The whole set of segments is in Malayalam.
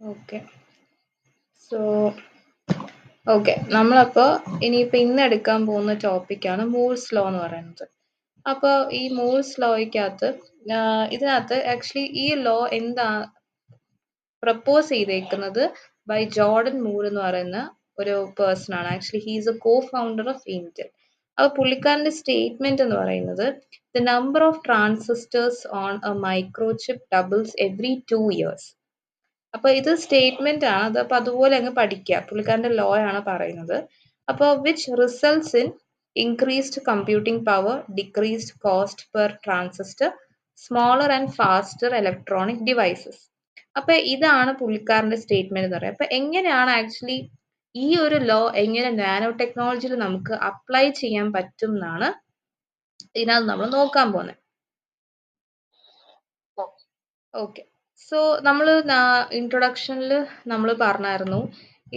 ഓക്കെ. So okay. നമ്മളപ്പോൾ ഇനിയിപ്പോൾ ഇന്ന് എടുക്കാൻ പോകുന്ന ടോപ്പിക്കാണ് മൂഴ്സ് ലോ എന്ന് പറയുന്നത്. അപ്പോൾ ഈ മൂഴ്സ് ലോയ്ക്കകത്ത് ഇതിനകത്ത് ആക്ച്വലി ഈ ലോ എന്താ പ്രപ്പോസ് ചെയ്തേക്കുന്നത് ബൈ ജോർഡൻ മൂർ എന്ന് പറയുന്ന ഒരു പേഴ്സൺ ആണ്. Actually he's A co founder of Intel. അപ്പോൾ പുള്ളിക്കാരന്റെ സ്റ്റേറ്റ്മെന്റ് എന്ന് പറയുന്നത് the number of transistors on A micro chip doubles every 2 years. അപ്പൊ ഇത് സ്റ്റേറ്റ്മെന്റ് ആണ്. അത് അപ്പൊ അതുപോലെ അങ്ങ് പഠിക്കുക. പുള്ളിക്കാരന്റെ ലോ ആണ് പറയുന്നത്. അപ്പോൾ which results in increased computing power, decreased cost per transistor, smaller and faster electronic devices. അപ്പൊ ഇതാണ് പുള്ളിക്കാരന്റെ സ്റ്റേറ്റ്മെന്റ് എന്ന് പറയുന്നത്. അപ്പൊ എങ്ങനെയാണ് ആക്ച്വലി ഈ ഒരു ലോ എങ്ങനെ നാനോ ടെക്നോളജിയിൽ നമുക്ക് അപ്ലൈ ചെയ്യാൻ പറ്റും എന്നാണ് ഇതിനകത്ത് നമ്മൾ നോക്കാൻ പോകുന്നത്. ഓക്കെ. സോ നമ്മൾ ഇൻട്രൊഡക്ഷനിൽ നമ്മൾ പറഞ്ഞായിരുന്നു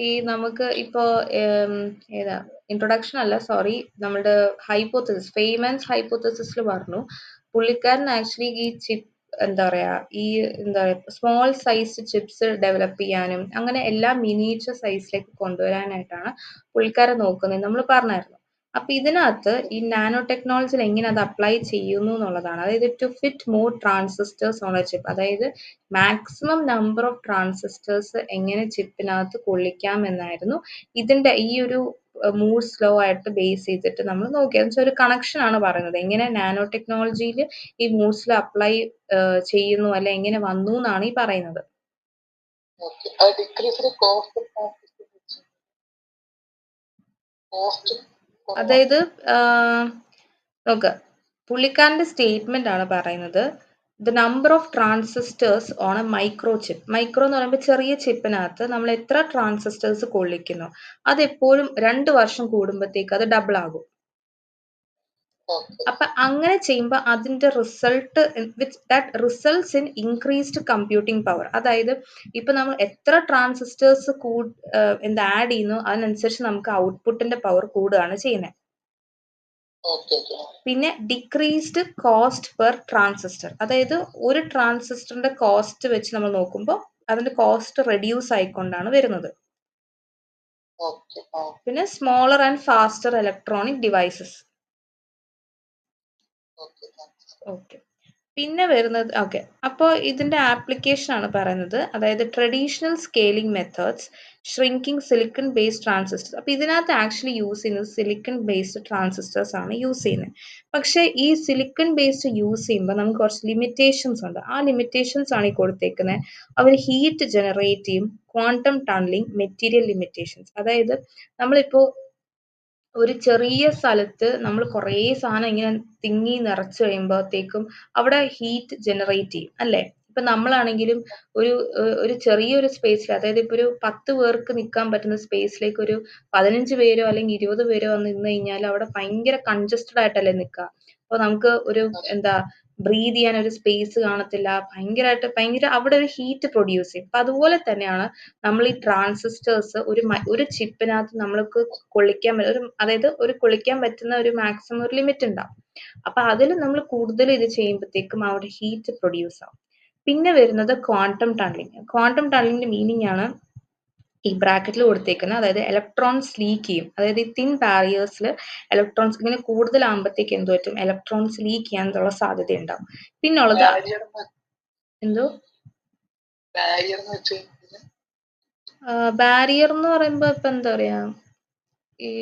ഈ നമുക്ക് ഇപ്പോൾ ഏതാ ഇൻട്രൊഡക്ഷൻ അല്ല സോറി, നമ്മുടെ ഹൈപ്പോത്തസിസ് ഫെയ്മാൻസ് ഹൈപ്പോത്തസിസിൽ പറഞ്ഞു പുള്ളിക്കാരൻ ആക്ച്വലി ഈ ചിപ്പ് എന്താ പറയാ ഈ എന്താ പറയാ സ്മോൾ സൈസ് ചിപ്സ് ഡെവലപ്പ് ചെയ്യാനും അങ്ങനെ എല്ലാം മിനിയേച്ചർ സൈസിലേക്ക് കൊണ്ടുവരാനായിട്ടാണ് പുള്ളിക്കാരൻ നോക്കുന്നത് നമ്മൾ പറഞ്ഞായിരുന്നു. അപ്പൊ ഇതിനകത്ത് ഈ നാനോ ടെക്നോളജിയിൽ എങ്ങനെ അത് അപ്ലൈ ചെയ്യുന്നു എന്നുള്ളതാണ്. അതായത് to fit more transistors on a chip, അതായത് മാക്സിമം നമ്പർ ഓഫ് ട്രാൻസിസ്റ്റേഴ്സ് എങ്ങനെ ചിപ്പിനകത്ത് കൊള്ളിക്കാം എന്നായിരുന്നു ഇതിന്റെ ഈ ഒരു മൂഴ്സ് ലോ ആയിട്ട് ബേസ് ചെയ്തിട്ട് നമ്മൾ നോക്കിയത്. എന്ന് വെച്ചാൽ ഒരു കണക്ഷൻ ആണ് പറയുന്നത് എങ്ങനെ നാനോ ടെക്നോളജിയിൽ ഈ മൂഴ്സ് ലോ അപ്ലൈ ചെയ്യുന്നു അല്ലെ എങ്ങനെ വന്നു എന്നാണ് ഈ പറയുന്നത്. അതായത് നോക്ക്, പുള്ളിക്കാരന്റെ സ്റ്റേറ്റ്മെന്റ് ആണ് പറയുന്നത് the number of transistors on A micro chip. Micro എന്ന് പറയുമ്പോൾ ചെറിയ ചിപ്പിനകത്ത് നമ്മൾ എത്ര ട്രാൻസിസ്റ്റേഴ്സ് കൊള്ളിക്കുന്നു അത് എപ്പോഴും 2 വർഷം കൂടുമ്പോഴത്തേക്ക് അത് ഡബിൾ ആകും. അപ്പൊ അങ്ങനെ ചെയ്യുമ്പോൾ അതിന്റെ result that results in increased computing power. അതായത് ഇപ്പൊ നമ്മൾ എത്ര ട്രാൻസിസ്റ്റേഴ്സ് എന്താ ആഡ് ചെയ്യുന്നു അതിനനുസരിച്ച് നമുക്ക് ഔട്ട്പുട്ടിന്റെ പവർ കൂടുകയാണ് ചെയ്യുന്നത്. പിന്നെ ഡിക്രീസ്ഡ് കോസ്റ്റ് പെർ ട്രാൻസിസ്റ്റർ, അതായത് ഒരു ട്രാൻസിസ്റ്ററിന്റെ കോസ്റ്റ് വെച്ച് നമ്മൾ നോക്കുമ്പോൾ അതിന്റെ കോസ്റ്റ് റെഡ്യൂസ് ആയിക്കൊണ്ടാണ് വരുന്നത്. പിന്നെ smaller and faster electronic devices. Okay. പിന്നെ വരുന്നത് ഓക്കെ. അപ്പോൾ ഇതിന്റെ ആപ്ലിക്കേഷൻ ആണ് പറയുന്നത്. അതായത് traditional scaling methods, shrinking silicon based transistor. അപ്പൊ ഇതിനകത്ത് ആക്ച്വലി യൂസ് ചെയ്യുന്നത് സിലിക്കൺ ബേസ്ഡ് ട്രാൻസിസ്റ്റേഴ്സ് ആണ് യൂസ് ചെയ്യുന്നത്. പക്ഷെ ഈ സിലിക്കൺ ബേസ്ഡ് യൂസ് ചെയ്യുമ്പോൾ നമുക്ക് കുറച്ച് ലിമിറ്റേഷൻസ് ഉണ്ട്. ആ ലിമിറ്റേഷൻസ് ആണ് ഈ കൊടുത്തേക്കുന്നത്. അവർ ഹീറ്റ് ജനറേറ്റ് ചെയ്യും, ക്വാണ്ടം ടണലിംഗ്, മെറ്റീരിയൽ ലിമിറ്റേഷൻസ്. അതായത് നമ്മളിപ്പോ ഒരു ചെറിയ സ്ഥലത്ത് നമ്മൾ കുറേ സാധനം ഇങ്ങനെ തിങ്ങി നിറച്ചു കഴിയുമ്പോഴത്തേക്കും അവിടെ ഹീറ്റ് ജനറേറ്റ് ചെയ്യും അല്ലേ? ഇപ്പൊ നമ്മളാണെങ്കിലും ഒരു ചെറിയൊരു സ്പേസിൽ, അതായത് ഇപ്പൊ ഒരു 10 പേർക്ക് നിൽക്കാൻ പറ്റുന്ന സ്പേസിലേക്ക് ഒരു 15 പേരോ അല്ലെങ്കിൽ 20 പേരോ വന്ന് നിന്ന് കഴിഞ്ഞാൽ അവിടെ ഭയങ്കര കൺജസ്റ്റഡ് ആയിട്ടല്ലേ നിൽക്കുക. അപ്പൊ നമുക്ക് ഒരു എന്താ ബ്രീത് ചെയ്യാൻ ഒരു സ്പേസ് കാണത്തില്ല. ഭയങ്കര അവിടെ ഒരു ഹീറ്റ് പ്രൊഡ്യൂസ് ചെയ്യും. അപ്പൊ അതുപോലെ തന്നെയാണ് നമ്മൾ ഈ ട്രാൻസിസ്റ്റേഴ്സ് ഒരു ചിപ്പിനകത്ത് നമ്മൾക്ക് കൊള്ളിക്കാൻ അതായത് കൊള്ളിക്കാൻ പറ്റുന്ന ഒരു മാക്സിമം ഒരു ലിമിറ്റ് ഉണ്ടാവും. അപ്പൊ അതിൽ നമ്മൾ കൂടുതൽ ഇത് ചെയ്യുമ്പോഴത്തേക്കും അവിടെ ഹീറ്റ് പ്രൊഡ്യൂസ് ആവും. പിന്നെ വരുന്നത് ക്വാണ്ടം ടണലിംഗ്. ക്വാണ്ടം ടണലിംഗിന്റെ മീനിങ് ആണ് ഈ ബ്രാക്കറ്റിൽ കൊടുത്തേക്കുന്നത്. അതായത് ഇലക്ട്രോൺസ് ലീക്ക് ചെയ്യും. അതായത് ഈ തിൻ ബാരിയേഴ്സിൽ ഇലക്ട്രോൺസ് ഇങ്ങനെ കൂടുതലാകുമ്പോഴത്തേക്ക് എന്ത് പറ്റും, ഇലക്ട്രോൺസ് ലീക്ക് ചെയ്യാനുള്ള സാധ്യത ഉണ്ടാവും. പിന്നുള്ളത് എന്തോ ബാരിയർ എന്ന് പറയുമ്പോ ഇപ്പൊ എന്താ പറയാ, ഈ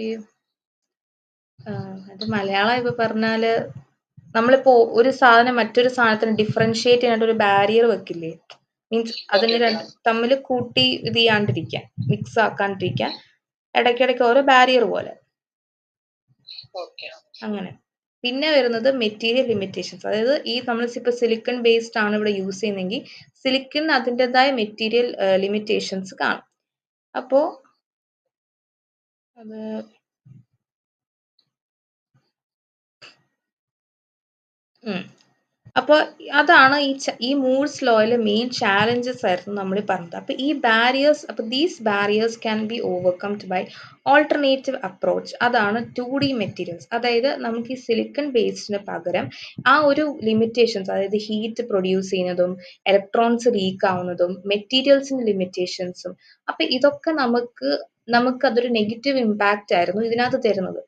അത് മലയാളം ഇപ്പൊ പറഞ്ഞാല് നമ്മളിപ്പോ ഒരു സാധനം മറ്റൊരു സാധനത്തിന് ഡിഫറൻഷിയേറ്റ് ചെയ്യാനായിട്ട് ഒരു ബാരിയർ വെക്കില്ലേ? മീൻസ് അതിന് തമ്മിൽ കൂട്ടി ഇത് ചെയ്യാണ്ടിരിക്കാൻ, മിക്സ് ആക്കാണ്ടിരിക്കാൻ ഇടയ്ക്കിടയ്ക്ക് ഓരോ ബാരിയർ പോലെ അങ്ങനെ. പിന്നെ വരുന്നത് മെറ്റീരിയൽ ലിമിറ്റേഷൻസ്. അതായത് ഈ നമ്മൾ ഇപ്പൊ സിലിക്കൺ ബേസ്ഡ് ആണ് ഇവിടെ യൂസ് ചെയ്യുന്നതെങ്കിൽ സിലിക്കൺ അതിൻ്റെതായ മെറ്റീരിയൽ ലിമിറ്റേഷൻസ് കാണും. അപ്പോ അത് അപ്പോൾ അതാണ് ഈ മൂഴ്സ് ലോയിലെ മെയിൻ ചാലഞ്ചസ് ആയിരുന്നു നമ്മൾ പറഞ്ഞത്. അപ്പോൾ ഈ ബാരിയേഴ്സ്, അപ്പോൾ these barriers can be overcomed by alternative approach. അതാണ് 2D മെറ്റീരിയൽസ്. അതായത് നമുക്ക് ഈ സിലിക്കൺ ബേസ്ഡിന് പകരം ആ ഒരു ലിമിറ്റേഷൻസ്, അതായത് ഹീറ്റ് പ്രൊഡ്യൂസ് ചെയ്യുന്നതും ഇലക്ട്രോൺസ് ലീക്ക് ആവുന്നതും മെറ്റീരിയൽസിന്റെ ലിമിറ്റേഷൻസും, അപ്പോൾ ഇതൊക്കെ നമുക്കതൊരു നെഗറ്റീവ് ഇമ്പാക്റ്റ് ആയിരുന്നു ഇതിനകത്ത് തരുന്നത്.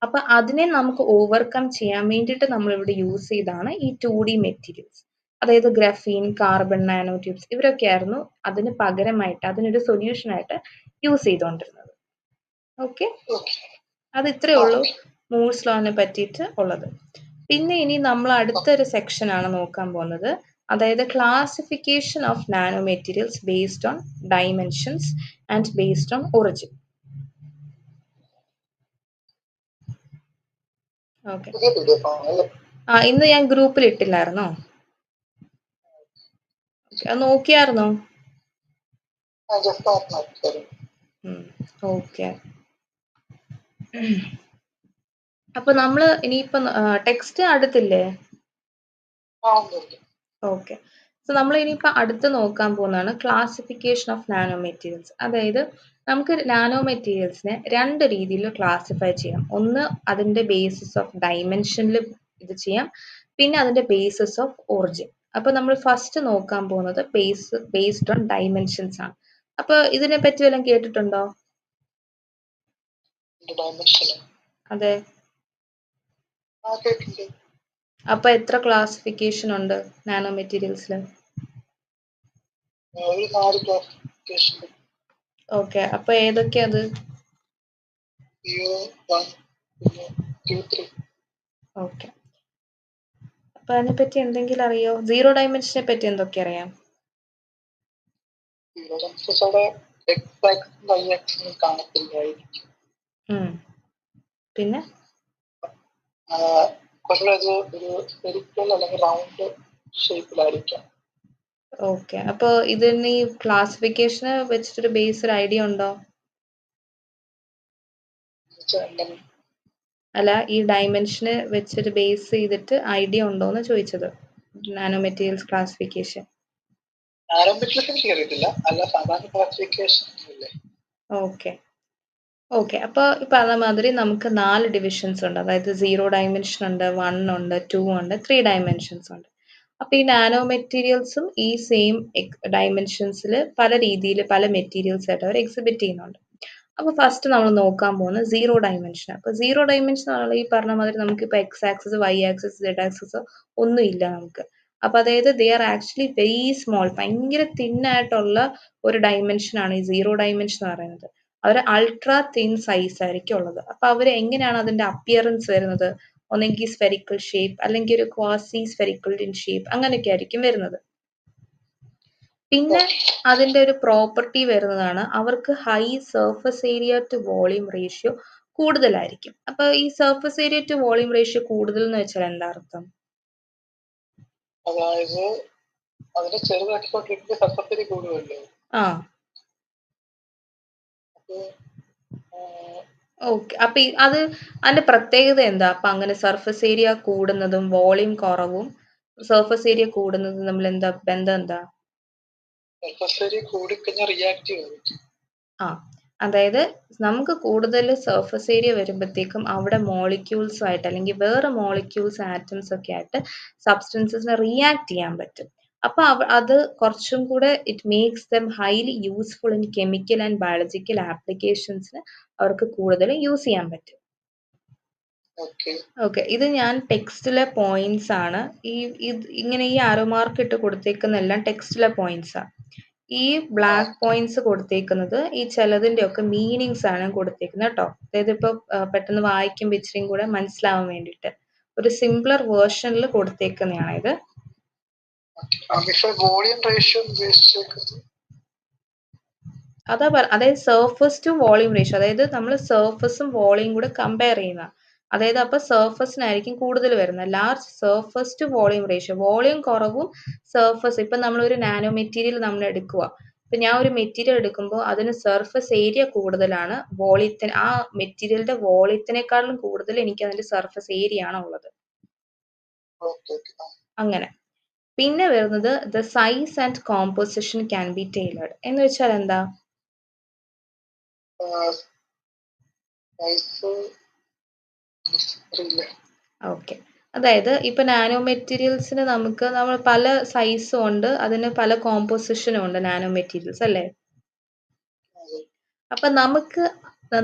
അപ്പൊ അതിനെ നമുക്ക് ഓവർകം ചെയ്യാൻ വേണ്ടിയിട്ട് നമ്മൾ ഇവിടെ യൂസ് ചെയ്താണ് ഈ 2D മെറ്റീരിയൽസ്. അതായത് ഗ്രഫീൻ, കാർബൺ നാനോ ട്യൂബ്സ്, ഇവരൊക്കെ ആയിരുന്നു അതിന് പകരമായിട്ട്, അതിനൊരു സൊല്യൂഷൻ ആയിട്ട് യൂസ് ചെയ്തുകൊണ്ടിരുന്നത്. ഓക്കെ, അത് ഇത്രയേ ഉള്ളൂ മൂഴ്സ് ലോനെ പറ്റിയിട്ട് ഉള്ളത്. പിന്നെ ഇനി നമ്മൾ അടുത്തൊരു സെക്ഷൻ ആണ് നോക്കാൻ പോകുന്നത്. അതായത് classification of nano materials based on dimensions and based on origin. Okay, ഇന്ന് ഞാൻ ഗ്രൂപ്പിൽ ഇട്ടില്ലായിരുന്നോ? അത് നോക്കിയായിരുന്നോ? ഓക്കെ. അപ്പൊ നമ്മള് ഇനിയിപ്പം ടെക്സ്റ്റ് അടുത്തില്ലേ? ഓക്കെ, സോ നമ്മൾ ഇനിയിപ്പോൾ അടുത്ത് നോക്കാൻ പോകുന്നതാണ് ക്ലാസിഫിക്കേഷൻ ഓഫ് നാനോ മെറ്റീരിയൽസ്. അതായത് നമുക്ക് നാനോ മെറ്റീരിയൽസിനെ രണ്ട് രീതിയിൽ ക്ലാസിഫൈ ചെയ്യാം. ഒന്ന് അതിന്റെ ബേസിസ് ഓഫ് ഡൈമെൻഷനിൽ ഇത് ചെയ്യാം, പിന്നെ അതിന്റെ ബേസിസ് ഓഫ് ഒറിജിൻ. അപ്പൊ നമ്മൾ ഫസ്റ്റ് നോക്കാൻ പോകുന്നത് ബേസ്ഡ് ഓൺ ഡൈമെൻഷൻസ് ആണ്. അപ്പൊ ഇതിനെ പറ്റി വല്ലതും കേട്ടിട്ടുണ്ടോ? അതെ. അപ്പൊ എത്ര ക്ലാസിഫിക്കേഷൻ ഉണ്ട് നാനോ മെറ്റീരിയൽസിൽ? ഓക്കെ, അപ്പൊ ഏതൊക്കെയാ അത്? ഓക്കെ, അപ്പൊ അതിനെപ്പറ്റി എന്തെങ്കിലും അറിയോ? സീറോ ഡൈമെൻഷനെ പറ്റി എന്തൊക്കെ അറിയാം? പിന്നെ ഓക്കെ, അപ്പൊ ഇതിന് ഈ ക്ലാസിഫിക്കേഷന് വെച്ചിട്ടൊരു ബേസ്ഡ് ഐഡിയ ഉണ്ടോ? അല്ല, ഈ ഡൈമെൻഷന് വെച്ചിട്ട് ബേസ് ചെയ്തിട്ട് ഐഡിയ ഉണ്ടോന്ന് ചോദിച്ചത്. Nano materials classification. Okay okay, അപ്പോൾ ഈ പറഞ്ഞ മാതിരി നമുക്ക് 4 ഡിവിഷൻസ് ഉണ്ട്. അതായത് 0 ഡയമെൻഷൻ ഉണ്ട്, 1 ഉണ്ട്, 2 ഉണ്ട്, 3 ഡയമെൻഷൻസ് ഉണ്ട്. അപ്പൊ ഈ നാനോ മെറ്റീരിയൽസും ഈ സെയിം ഡയമെൻഷൻസിൽ പല രീതിയിൽ പല മെറ്റീരിയൽസ് ആയിട്ട് അവർ എക്സിബിറ്റ് ചെയ്യുന്നുണ്ട്. അപ്പൊ ഫസ്റ്റ് നമ്മൾ നോക്കാൻ പോകുന്നത് 0 ഡയമെൻഷൻ. അപ്പൊ 0 ഡയമെൻഷൻ എന്നുള്ള ഈ പറഞ്ഞ മാതിരി നമുക്ക് ഇപ്പൊ X axis, Y axis, Z axis ഒന്നും ഇല്ല നമുക്ക്. അപ്പൊ അതായത് they are actually very small, ഭയങ്കര തിൻ ആയിട്ടുള്ള ഒരു ഡയമെൻഷൻ ആണ് ഈ 0 ഡയമെൻഷൻ എന്ന് പറയുന്നത്. അവർ അൾട്രാ തിൻ സൈസ് ആയിരിക്കും ഉള്ളത്. അപ്പൊ അവർ എങ്ങനെയാണ് അതിന്റെ അപ്പിയറൻസ് വരുന്നത്? ഒന്നെങ്കിൽ സ്ഫെറിക്കൽ ഷേപ്പ്, അല്ലെങ്കിൽ ഒരു ക്വാസി സ്ഫെറിക്കൽ ഇൻ ഷേപ്പ്, അങ്ങനെയൊക്കെ ആയിരിക്കും വരുന്നത്. പിന്നെ അതിന്റെ ഒരു പ്രോപ്പർട്ടി വരുന്നതാണ് അവർക്ക് high surface area to volume ratio കൂടുതലായിരിക്കും. അപ്പൊ ഈ surface area to volume ratio കൂടുതൽ എന്ന് വെച്ചാൽ എന്താ അർത്ഥം? ആ, ഓക്കെ, അപ്പൊ അതിന്റെ പ്രത്യേകത എന്താ? അപ്പൊ അങ്ങനെ സർഫസ് ഏരിയ കൂടുന്നതും വോളിയം കുറവും സർഫസ് ഏരിയ കൂടുന്നതും തമ്മിൽ എന്താ ബന്ധം? എന്താ? ആ, അതായത് നമുക്ക് കൂടുതൽ സർഫസ് ഏരിയ വരുമ്പോഴത്തേക്കും അവിടെ മോളിക്യൂൾസ് ആയിട്ട് അല്ലെങ്കിൽ വേറെ മോളിക്യൂൾസ് ആറ്റംസ് ഒക്കെ ആയിട്ട് സബ്സ്റ്റൻസസിനെ റിയാക്ട് ചെയ്യാൻ പറ്റും. അപ്പൊ അത് കുറച്ചും കൂടെ it makes them highly useful in chemical and biological ആപ്ലിക്കേഷൻസിന് അവർക്ക് കൂടുതൽ യൂസ് ചെയ്യാൻ പറ്റും. ഓക്കെ, ഇത് ഞാൻ ടെക്സ്റ്റിലെ പോയിന്റ്സ് ആണ്. ഇങ്ങനെ ഈ ആരോ മാർക്ക് ഇട്ട് കൊടുത്തേക്കുന്ന എല്ലാം ടെക്സ്റ്റിലെ പോയിന്റ്സ് ആണ്. ഈ ബ്ലാക്ക് പോയിന്റ്സ് കൊടുത്തേക്കുന്നത് ഈ ചിലതിന്റെ ഒക്കെ മീനിങ്സ് ആണ് കൊടുത്തേക്കുന്നത് കേട്ടോ. അതായത് ഇപ്പൊ പെട്ടെന്ന് വായിക്കുമ്പോൾ ഇച്ചിരിയും കൂടെ മനസ്സിലാവാൻ വേണ്ടിയിട്ട് ഒരു സിംപ്ലർ വേർഷനിൽ കൊടുത്തേക്കുന്നതാണ് ഇത്. അതായത് സർഫസ് ടു വോളിയം റേഷ്യോ, അതായത് നമ്മൾ സർഫസും വോളിയം കൂടെ കമ്പയർ ചെയ്യുന്ന, അതായത് അപ്പൊ സർഫസിനായിരിക്കും കൂടുതൽ വരുന്നത്. Large surface to volume ratio, volume കുറവും സർഫസ്. ഇപ്പൊ നമ്മളൊരു നാനോ മെറ്റീരിയൽ നമ്മൾ എടുക്കുക, ഇപ്പൊ ഞാൻ ഒരു മെറ്റീരിയൽ എടുക്കുമ്പോൾ അതിന് സർഫസ് ഏരിയ കൂടുതലാണ്, വോളിയത്തിന് ആ മെറ്റീരിയലിന്റെ വോളിയത്തിനേക്കാളും കൂടുതൽ എനിക്ക് അതിന്റെ സർഫസ് ഏരിയ ആണ് ഉള്ളത്. അങ്ങനെ പിന്നെ വരുന്നത് the size and composition can be tailored എന്ന് വെച്ചാൽ എന്താ? ഓക്കെ, അതായത് ഇപ്പൊ നാനോ മെറ്റീരിയൽസിന് നമ്മൾ പല സൈസും ഉണ്ട്, അതിന് പല കോമ്പോസിഷനും ഉണ്ട് നാനോ മെറ്റീരിയൽസ് അല്ലേ? അപ്പൊ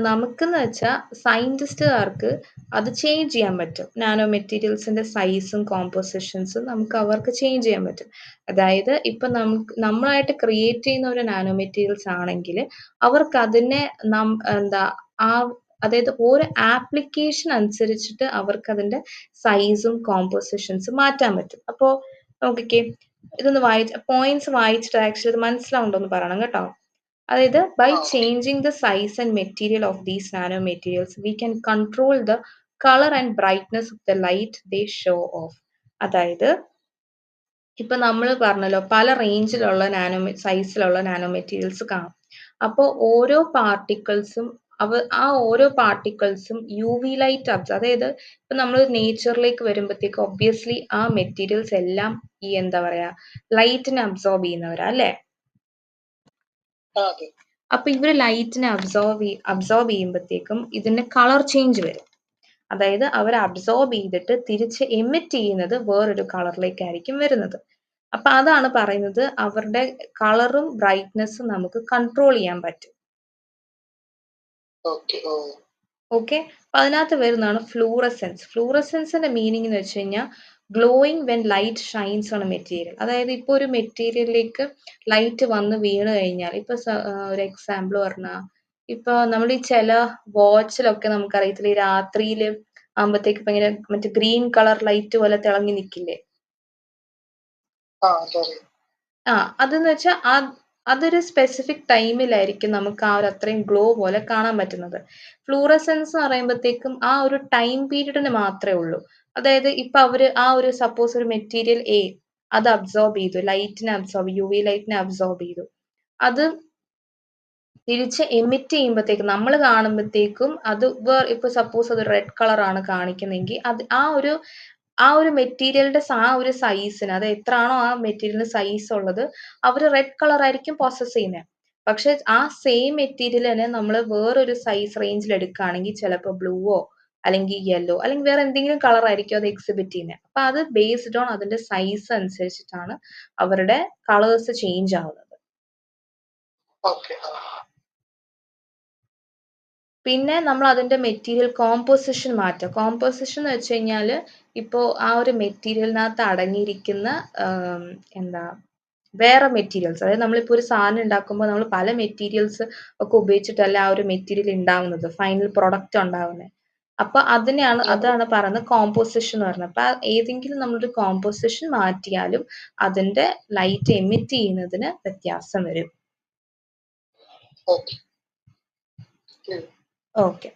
നമുക്കെന്ന് വെച്ചാൽ സയന്റിസ്റ്റുകാർക്ക് അത് ചേഞ്ച് ചെയ്യാൻ പറ്റും. നാനോ മെറ്റീരിയൽസിന്റെ സൈസും കോമ്പോസിഷൻസും നമുക്ക് അവർക്ക് ചേഞ്ച് ചെയ്യാൻ പറ്റും. അതായത് ഇപ്പൊ നമ്മളായിട്ട് ക്രിയേറ്റ് ചെയ്യുന്ന ഒരു നാനോ മെറ്റീരിയൽസ് ആണെങ്കിൽ അവർക്ക് അതിനെ എന്താ ആ അതായത് ഓരോ ആപ്ലിക്കേഷൻ അനുസരിച്ചിട്ട് അവർക്ക് അതിന്റെ സൈസും കോമ്പോസിഷൻസും മാറ്റാൻ പറ്റും. അപ്പോ നോക്കിക്കേ, ഇതൊന്ന് പോയിന്റ്സ് വായിച്ചിട്ട് ആക്ച്വലി ഇത് മനസ്സിലാവുണ്ടോന്ന് പറയണം കേട്ടോ. അതായത് by changing the size and material of these nanomaterials we can control the color and brightness of the light they show off. അതായത് ഇപ്പൊ നമ്മൾ പറഞ്ഞല്ലോ പല റേഞ്ചിലുള്ള സൈസിലുള്ള നാനോ മെറ്റീരിയൽസ് കാണും. അപ്പോൾ ഓരോ പാർട്ടിക്കിൾസും ഓരോ പാർട്ടിക്കിൾസും യു വി ലൈറ്റ് അതായത് ഇപ്പൊ നമ്മൾ നേച്ചറിലേക്ക് വരുമ്പോഴത്തേക്ക് ഒബ്വിയസ്ലി ആ മെറ്റീരിയൽസ് എല്ലാം ഈ എന്താ പറയാ ലൈറ്റിനെ അബ്സോർബ് ചെയ്യുന്നവരാ അല്ലേ? അപ്പൊ ഇവര് ലൈറ്റിനെ അബ്സോർബ് ചെയ്യുമ്പോഴത്തേക്കും ഇതിന്റെ കളർ ചേഞ്ച് വരും. അതായത് അവർ അബ്സോർബ് ചെയ്തിട്ട് തിരിച്ച് എമിറ്റ് ചെയ്യുന്നത് വേറൊരു കളറിലേക്കായിരിക്കും വരുന്നത്. അപ്പൊ അതാണ് പറയുന്നത് അവരുടെ കളറും ബ്രൈറ്റ്നെസ്സും നമുക്ക് കൺട്രോൾ ചെയ്യാൻ പറ്റും. ഓക്കെ, അപ്പൊ അതിനകത്ത് വരുന്നതാണ് ഫ്ലൂറസെൻസ്. ഫ്ലൂറസെൻസിന്റെ മീനിങ് എന്ന് വെച്ച് കഴിഞ്ഞാൽ glowing when light shines on A material. അതായത് ഇപ്പൊ ഒരു മെറ്റീരിയലിലേക്ക് ലൈറ്റ് വന്ന് വീണ് കഴിഞ്ഞാൽ ഇപ്പൊ ഒരു എക്സാമ്പിൾ പറഞ്ഞാൽ ഇപ്പൊ നമ്മൾ ഈ ചില വാച്ചിലൊക്കെ നമുക്കറിയത്തില്ല ഈ രാത്രിയിൽ ആകുമ്പോഴത്തേക്ക് ഇപ്പൊ ഇങ്ങനെ മറ്റേ ഗ്രീൻ കളർ ലൈറ്റ് പോലെ തിളങ്ങി നിൽക്കില്ലേ? അതെന്ന് വെച്ചാൽ അതൊരു സ്പെസിഫിക് ടൈമിലായിരിക്കും നമുക്ക് ആ ഒരു അത്രയും ഗ്ലോ പോലെ കാണാൻ പറ്റുന്നത്. ഫ്ലൂറസെൻസ് എന്ന് പറയുമ്പോഴത്തേക്കും ആ ഒരു ടൈം പീരീഡിന് മാത്രമേ ഉള്ളൂ. അതായത് ഇപ്പൊ അവര് ആ ഒരു സപ്പോസ് ഒരു മെറ്റീരിയൽ എ അത് അബ്സോർബ് ചെയ്തു, യു വി ലൈറ്റിനെ അബ്സോർബ് ചെയ്തു, അത് തിരിച്ച് എമിറ്റ് ചെയ്യുമ്പോഴത്തേക്കും നമ്മൾ കാണുമ്പോഴത്തേക്കും അത് ഇപ്പൊ സപ്പോസ് അത് റെഡ് കളർ ആണ് കാണിക്കുന്നെങ്കിൽ അത് ആ ഒരു മെറ്റീരിയലിന്റെ ആ ഒരു സൈസിന് അത് എത്രയാണോ ആ മെറ്റീരിയലിന് സൈസ് ഉള്ളത് അവർ റെഡ് കളർ ആയിരിക്കും പ്രോസസ് ചെയ്യുന്നത്. പക്ഷെ ആ സെയിം മെറ്റീരിയൽ തന്നെ നമ്മൾ വേറൊരു സൈസ് റേഞ്ചിൽ എടുക്കുകയാണെങ്കിൽ ചിലപ്പോൾ ബ്ലൂവോ അല്ലെങ്കിൽ യെല്ലോ അല്ലെങ്കിൽ വേറെ എന്തെങ്കിലും കളർ ആയിരിക്കും അത് എക്സിബിറ്റ് ചെയ്യുന്നത്. അപ്പൊ അത് ബേസ്ഡ് ഓൺ അതിന്റെ സൈസ് അനുസരിച്ചിട്ടാണ് അവരുടെ കളേഴ്സ് ചേഞ്ച് ആവുന്നത്. പിന്നെ നമ്മൾ അതിന്റെ മെറ്റീരിയൽ കോമ്പോസിഷൻ മാറ്റുക. കോമ്പോസിഷൻ എന്ന് വെച്ച് കഴിഞ്ഞാൽ ഇപ്പോൾ ആ ഒരു മെറ്റീരിയലിനകത്ത് അടങ്ങിയിരിക്കുന്ന എന്താ വേറെ മെറ്റീരിയൽസ്, അതായത് നമ്മളിപ്പോൾ ഒരു സാധനം ഉണ്ടാക്കുമ്പോൾ നമ്മൾ പല മെറ്റീരിയൽസ് ഒക്കെ ഉപയോഗിച്ചിട്ടല്ല ആ ഒരു മെറ്റീരിയൽ ഉണ്ടാവുന്നത്, ഫൈനൽ പ്രൊഡക്റ്റ് ഉണ്ടാവുന്നത്. അപ്പൊ അതാണ് പറയുന്നത് കോമ്പോസിഷൻ എന്ന് പറയുന്നത്. അപ്പൊ ഏതെങ്കിലും നമ്മളൊരു കോമ്പോസിഷൻ മാറ്റിയാലും അതിന്റെ ലൈറ്റ് എമിറ്റ് ചെയ്യുന്നതിന് വ്യത്യാസം വരും. ഓക്കെ,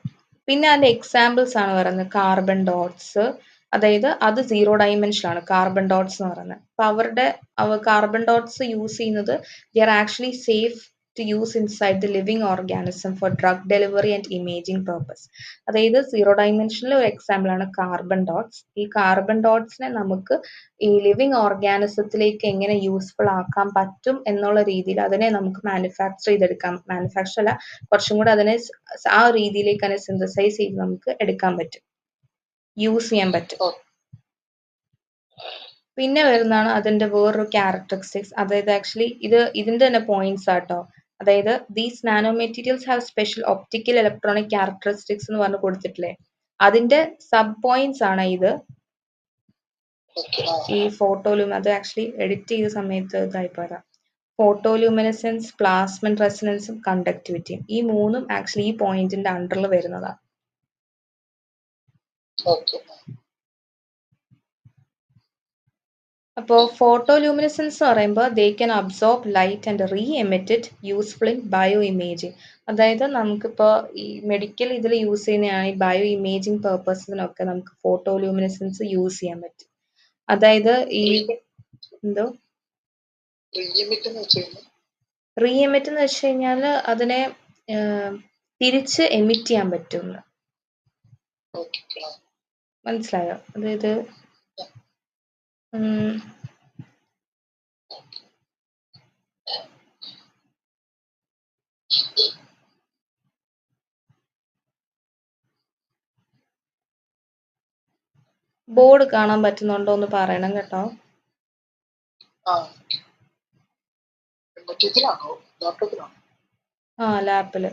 പിന്നെ അതിന്റെ എക്സാമ്പിൾസ് ആണ് പറയുന്നത് കാർബൺ ഡോട്ട്സ്. അതായത് അത് 0 ഡയമെൻഷനാണ് കാർബൺ ഡോട്ട്സ് എന്ന് പറയുന്നത്. അപ്പൊ കാർബൺ ഡോട്ട്സ് യൂസ് ചെയ്യുന്നത് they are actually safe to use inside the living organism for drug delivery and imaging purpose. അതായത് 0 ഡയമെൻഷനിലെ ഒരു എക്സാമ്പിൾ ആണ് കാർബൺ ഡോട്ട്സ്. ഈ കാർബൺ ഡോട്ട്സിനെ നമുക്ക് ഈ ലിവിങ് ഓർഗാനിസത്തിലേക്ക് എങ്ങനെ യൂസ്ഫുൾ ആക്കാൻ പറ്റും എന്നുള്ള രീതിയിൽ അതിനെ നമുക്ക് മാനുഫാക്ചർ അല്ല, കുറച്ചും കൂടെ അതിനെ ആ രീതിയിലേക്ക് അതിനെ സിന്തസൈസ് ചെയ്ത് നമുക്ക് എടുക്കാൻ പറ്റും, യൂസ് ചെയ്യാൻ പറ്റും. പിന്നെ വരുന്നതാണ് അതിന്റെ വേറൊരു ക്യാരക്ടറിസ്റ്റിക്സ്. അതായത് ആക്ച്വലി ഇതിന്റെ തന്നെ പോയിന്റ്സ് ആട്ടോ. അതായത് these nano materials have special optical electronic characteristics എന്ന് പറഞ്ഞ് കൊടുത്തിട്ടില്ലേ, അതിന്റെ സബ് പോയിന്റ്സ് ആണ് ഇത്. ഈ ഫോട്ടോലും അത് ആക്ച്വലി എഡിറ്റ് ചെയ്ത സമയത്ത് ഇതായിപ്പോരാ. ഫോട്ടോലൂമിനസെൻസ്, പ്ലാസ്മൻ റെസൊണൻസും കണ്ടക്ടിവിറ്റിയും, ഈ മൂന്നും ആക്ച്വലി ഈ പോയിന്റിന്റെ അണ്ടറിൽ വരുന്നതാണ്. അപ്പോൾ ഫോട്ടോലൂമിനസെൻസ് എന്ന് പറയുമ്പോൾ they can absorb light and re emit it useful in bio imaging. അതായത് നമുക്കിപ്പോൾ ഈ മെഡിക്കൽ ഇതിൽ യൂസ് ചെയ്യുന്നതാണ് ഈ ബയോ ഇമേജിങ് പേർപ്പസിനൊക്കെ നമുക്ക് ഫോട്ടോലൂമിനസെൻസ് യൂസ് ചെയ്യാൻ പറ്റും. അതായത് ഈ എന്തോ റീ എമിറ്റ് എന്ന് വെച്ച് കഴിഞ്ഞാൽ അതിനെ തിരിച്ച് എമിറ്റ് ചെയ്യാൻ പറ്റും. മനസ്സിലായോ? അതായത് ബോർഡ് കാണാൻ പറ്റുന്നുണ്ടോ എന്ന് പറയണം കേട്ടോ. ലാപ്പില്.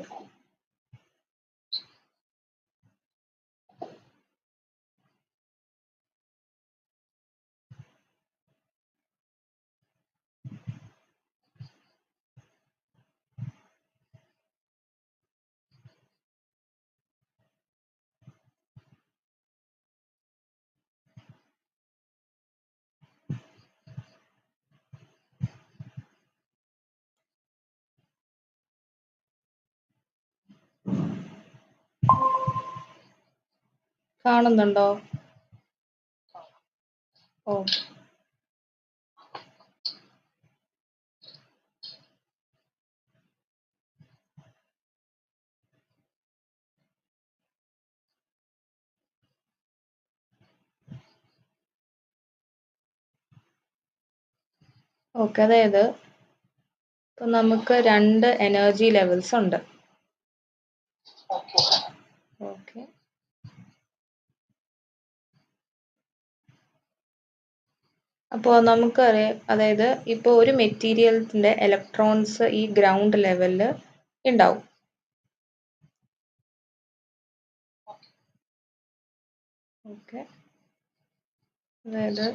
കാണുന്നുണ്ടോ? ഓക്കെ. ഓക്കെ, അതായത് ഇപ്പൊ നമുക്ക് 2 എനർജി ലെവൽസ് ഉണ്ട്. ഓക്കെ. അപ്പോൾ നമുക്കറിയാം, അതായത് ഇപ്പോൾ ഒരു മെറ്റീരിയലിന്റെ ഇലക്ട്രോൺസ് ഈ ഗ്രൗണ്ട് ലെവലിൽ ഉണ്ടാവും. ഓക്കെ, അതായത്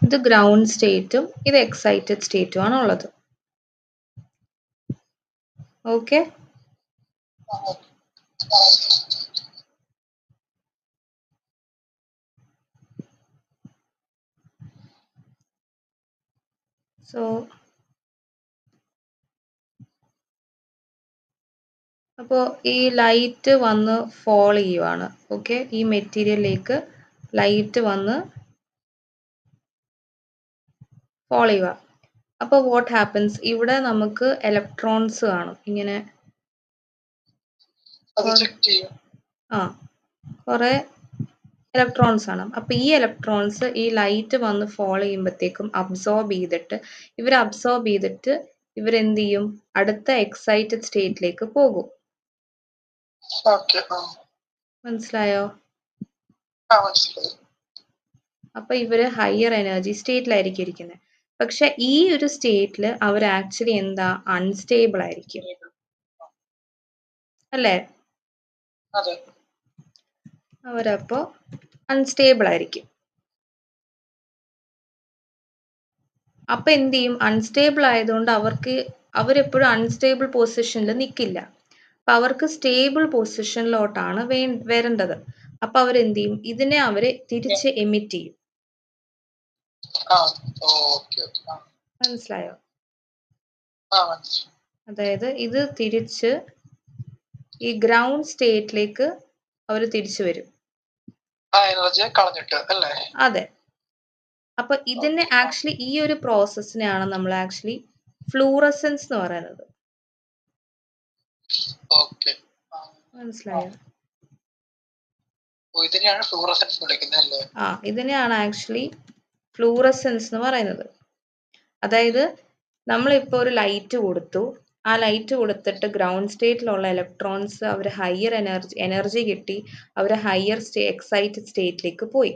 ഇത് ഗ്രൗണ്ട് സ്റ്റേറ്റും ഇത് എക്സൈറ്റഡ് സ്റ്റേറ്റും ആണ് ഉള്ളത്. ഓക്കെ, സോ അപ്പോൾ ഈ ലൈറ്റ് വന്ന് ഫോൾ ചെയ്യുവാണ്. ഓക്കെ, ഈ മെറ്റീരിയലിലേക്ക് ലൈറ്റ് വന്ന് ഫോൾ ചെയ്യുക. അപ്പോൾ വാട്ട് ഹാപ്പൻസ്, ഇവിടെ നമുക്ക് ഇലക്ട്രോൺസ് കാണും ഇങ്ങനെ. കുറെ ഇലക്ട്രോൺസ് ആണ്. അപ്പൊ ഈ ഇലക്ട്രോൺസ് ഈ ലൈറ്റ് വന്ന് ഫോൾ ചെയ്യുമ്പോഴത്തേക്കും അബ്സോർബ് ചെയ്തിട്ട് ഇവരെന്ത് ചെയ്യും, അടുത്ത എക്സൈറ്റഡ് സ്റ്റേറ്റിലേക്ക് പോകും. മനസ്സിലായോ? അപ്പൊ ഇവര് ഹയർ എനർജി സ്റ്റേറ്റിലായിരിക്കും ഇരിക്കുന്നത്. പക്ഷെ ഈ ഒരു സ്റ്റേറ്റിൽ അവർ ആക്ച്വലി എന്താ, അൺസ്റ്റേബിൾ ആയിരിക്കും, അല്ലേ? അവരപ്പോ അൺസ്റ്റേബിൾ ആയിരിക്കും. അപ്പൊ എന്ത് ചെയ്യും, അൺസ്റ്റേബിൾ ആയതുകൊണ്ട് അവരെപ്പോഴും അൺസ്റ്റേബിൾ പൊസിഷനിൽ നിൽക്കില്ല. അപ്പൊ അവർക്ക് സ്റ്റേബിൾ പൊസിഷനിലോട്ടാണ് വരേണ്ടത്. അപ്പൊ അവരെന്ത് ചെയ്യും, ഇതിനെ അവര് തിരിച്ച് എമിറ്റ് ചെയ്യും. മനസ്സിലായോ? അതായത് ഇത് തിരിച്ച് ഈ ഗ്രൗണ്ട് സ്റ്റേറ്റിലേക്ക് അവർ തിരിച്ചു വരും. അതെ. അപ്പൊ ഇതിനെ ആക്ച്വലി ഈ ഒരു പ്രോസസ്സിനെയാണ് നമ്മൾ ആക്ച്വലി ഫ്ലൂറസെൻസ് എന്ന് പറയുന്നത്. മനസ്സിലായോ? ഇതിനെയാണ് ആക്ച്വലി ഫ്ലൂറസെൻസ് എന്ന് പറയുന്നത്. അതായത് നമ്മളിപ്പോ ഒരു ലൈറ്റ് കൊടുത്തു, ആ ലൈറ്റ് കൊടുത്തിട്ട് ഗ്രൗണ്ട് സ്റ്റേറ്റിലുള്ള ഇലക്ട്രോൺസ് അവർ ഹയർ എനർജി കിട്ടി, അവർ ഹയർ എക്സൈറ്റഡ് സ്റ്റേറ്റിലേക്ക് പോയി.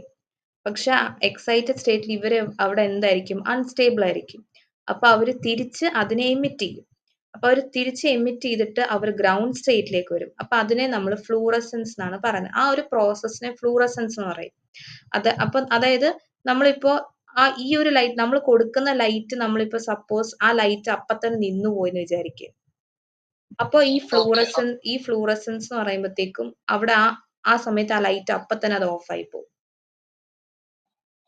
പക്ഷെ എക്സൈറ്റഡ് സ്റ്റേറ്റിൽ ഇവര് അവിടെ എന്തായിരിക്കും, അൺസ്റ്റേബിൾ ആയിരിക്കും. അപ്പൊ അവര് തിരിച്ച് അതിനെ എമിറ്റ് ചെയ്യും. അപ്പൊ അവർ തിരിച്ച് എമിറ്റ് ചെയ്തിട്ട് അവർ ഗ്രൗണ്ട് സ്റ്റേറ്റിലേക്ക് വരും. അപ്പൊ അതിനെ നമ്മൾ ഫ്ലൂറസെൻസ് എന്നാണ് പറയുന്നത്. ആ ഒരു പ്രോസസ്സിനെ ഫ്ലൂറസെൻസ് എന്ന് പറയും. അതായത് നമ്മളിപ്പോ ഈ ഒരു ലൈറ്റ് നമ്മൾ കൊടുക്കുന്ന ലൈറ്റ്, നമ്മളിപ്പോ സപ്പോസ് ആ ലൈറ്റ് അപ്പൊ തന്നെ നിന്നു പോയെന്ന് വിചാരിക്കുക. അപ്പൊ ഈ ഫ്ലൂറസെൻസ് എന്ന് പറയുമ്പോഴത്തേക്കും അവിടെ ആ സമയത്ത് ആ ലൈറ്റ് അപ്പൊ തന്നെ അത് ഓഫ് ആയി പോകും.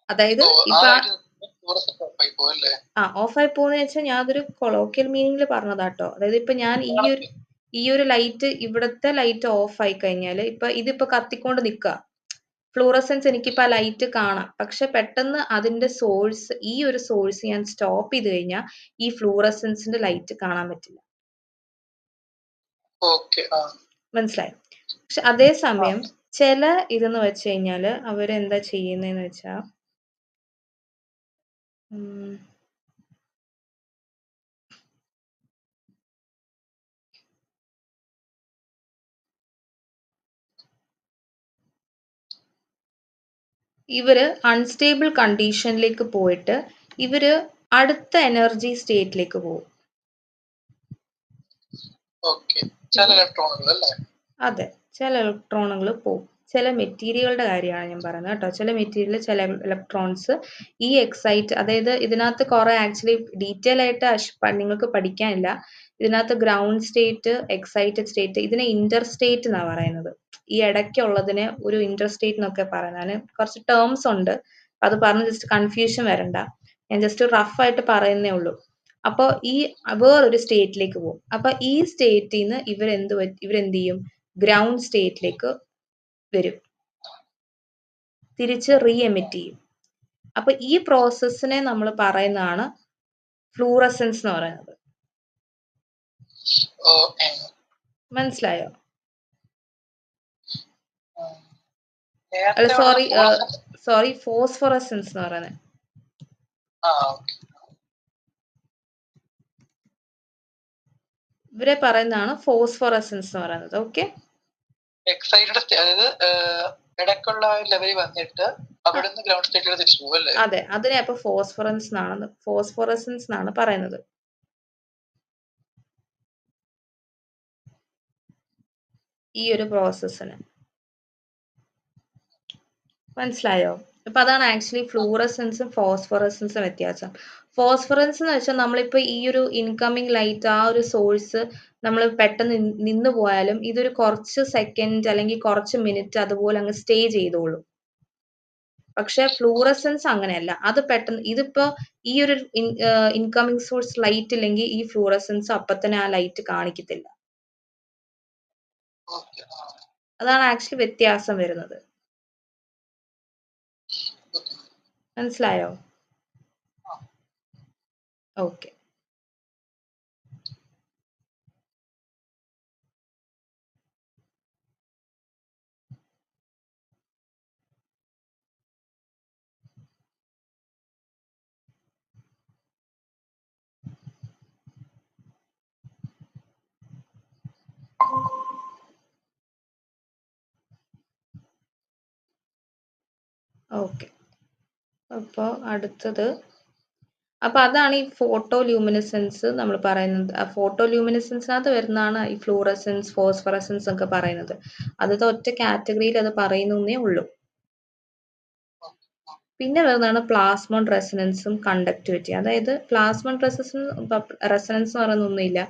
അതായത് ഇപ്പൊ ഓഫ് ആയി പോകുന്ന വെച്ചാൽ ഞാൻ അതൊരു കൊളോക്കിയൽ മീനിങ്ങിൽ പറഞ്ഞതാട്ടോ. അതായത് ഇപ്പൊ ഞാൻ ഈ ഒരു ലൈറ്റ് ഇവിടുത്തെ ലൈറ്റ് ഓഫ് ആയി കഴിഞ്ഞാൽ ഇതിപ്പോ കത്തിക്കൊണ്ട് നിൽക്കുക. ഫ്ലൂറസെൻസ് എനിക്കിപ്പോൾ ആ ലൈറ്റ് കാണാം. പക്ഷെ പെട്ടെന്ന് അതിന്റെ സോഴ്സ് ഈ ഒരു സോഴ്സ് ഞാൻ സ്റ്റോപ്പ് ചെയ്ത് കഴിഞ്ഞാൽ ഈ ഫ്ലൂറസെൻസിന്റെ ലൈറ്റ് കാണാൻ പറ്റില്ല. മനസ്സിലായോ? പക്ഷെ അതേസമയം ചില ഇതെന്ന് വെച്ച് കഴിഞ്ഞാൽ അവരെന്താ ചെയ്യുന്നതെന്ന് വെച്ചാൽ ഇവര് അൺസ്റ്റേബിൾ കണ്ടീഷനിലേക്ക് പോയിട്ട് ഇവര് അടുത്ത എനർജി സ്റ്റേറ്റിലേക്ക് പോകും. അതെ, ചില ഇലക്ട്രോണുകൾ പോകും. ചില മെറ്റീരിയലുകളുടെ കാര്യമാണ് ഞാൻ പറയുന്നത് കേട്ടോ. ചില മെറ്റീരിയൽ ചില ഇലക്ട്രോൺസ് ഈ എക്സൈറ്റ്, അതായത് ഇതിനകത്ത് കുറെ ആക്ച്വലി ഡീറ്റെയിൽ ആയിട്ട് നിങ്ങൾക്ക് പഠിക്കാനില്ല. ഇതിനകത്ത് ഗ്രൗണ്ട് സ്റ്റേറ്റ്, എക്സൈറ്റഡ് സ്റ്റേറ്റ്, ഇതിനെ ഇന്റർ സ്റ്റേറ്റ് എന്നാണ് പറയുന്നത്. ഈ ഇടയ്ക്കുള്ളതിനെ ഒരു ഇന്റർ സ്റ്റേറ്റ് എന്നൊക്കെ പറയുന്നത്. അതിന് കുറച്ച് ടേംസ് ഉണ്ട്. അത് പറഞ്ഞ് ജസ്റ്റ് കൺഫ്യൂഷൻ വരണ്ട. ഞാൻ ജസ്റ്റ് റഫ് ആയിട്ട് പറയുന്നേ ഉള്ളൂ. അപ്പോൾ ഈ വേറൊരു സ്റ്റേറ്റിലേക്ക് പോകും. അപ്പൊ ഈ സ്റ്റേറ്റിൽ നിന്ന് ഇവരെന്ത് ചെയ്യും? ഗ്രൗണ്ട് സ്റ്റേറ്റിലേക്ക് വരും, തിരിച്ച് റീ എമിറ്റ് ചെയ്യും. അപ്പൊ ഈ പ്രോസസ്സിനെ നമ്മൾ പറയുന്നതാണ് ഫ്ലൂറസെൻസ് എന്ന് പറയുന്നത്. മനസ്സിലായോ? അല്ല, സോറി ഫോസ്ഫറസെൻസ് എന്ന് പറയുന്നത്. ഇവരെ പറയുന്നതാണ് ഫോസ്ഫറസെൻസ് എന്ന് പറയുന്നത്. ഓക്കെ, ഇടയ്ക്കുള്ള ലെവലിൽ വന്നിട്ട് അവിടുന്ന് ഗ്രൗണ്ട് സ്റ്റേറ്റിലേക്ക് തിരിച്ചു പോകും അല്ലേ? അതെ, അതിനെ അപ്പൊ ഫോസ്ഫറസെൻസ് എന്നാണ് പറയുന്നത്. ഈ ഒരു പ്രോസസ്സിന് മനസ്സിലായോ? അപ്പൊ അതാണ് ആക്ച്വലി ഫ്ലൂറസെൻസും ഫോസ്ഫറസെൻസും വ്യത്യാസം. ഫോസ്ഫറൻസ് എന്ന് വെച്ചാൽ നമ്മളിപ്പോ ഈ ഒരു ഇൻകമിങ് ലൈറ്റ്, ആ ഒരു സോഴ്സ് നമ്മൾ പെട്ടെന്ന് നിന്ന് പോയാലും ഇതൊരു കുറച്ച് സെക്കൻഡ് അല്ലെങ്കിൽ കുറച്ച് മിനിറ്റ് അതുപോലെ അങ്ങ് സ്റ്റേ ചെയ്തോളും. പക്ഷെ ഫ്ലൂറസെൻസ് അങ്ങനെയല്ല. അത് പെട്ടെന്ന്, ഇതിപ്പോ ഈ ഒരു ഇൻകമിങ് സോഴ്സ് ലൈറ്റ് ഇല്ലെങ്കിൽ ഈ ഫ്ലൂറസെൻസ് അപ്പൊ തന്നെ ആ ലൈറ്റ് കാണിക്കത്തില്ല. അതാണ് ആക്ച്വലി വ്യത്യാസം വരുന്നത്. മനസ്സിലായോ? ഓക്കെ. ഓക്കെ, അപ്പോൾ അടുത്തത്, അപ്പൊ അതാണ് ഈ ഫോട്ടോ ലൂമിനസെൻസ് നമ്മൾ പറയുന്നത്. ആ ഫോട്ടോ ലൂമിനസെൻസിനകത്ത് വരുന്നതാണ് ഈ ഫ്ലൂറസെൻസ്, ഫോസ്ഫറസെൻസ് ഒക്കെ പറയുന്നത്. അത് ഒറ്റ കാറ്റഗറിയിൽ അത് പറയുന്നേ ഉള്ളൂ. പിന്നെ വരുന്നതാണ് പ്ലാസ്മോൺ റെസനൻസും കണ്ടക്ടിവിറ്റി. അതായത് പ്ലാസ്മോൺ റെസനൻസ് എന്ന് പറയുന്ന ഒന്നുമില്ല.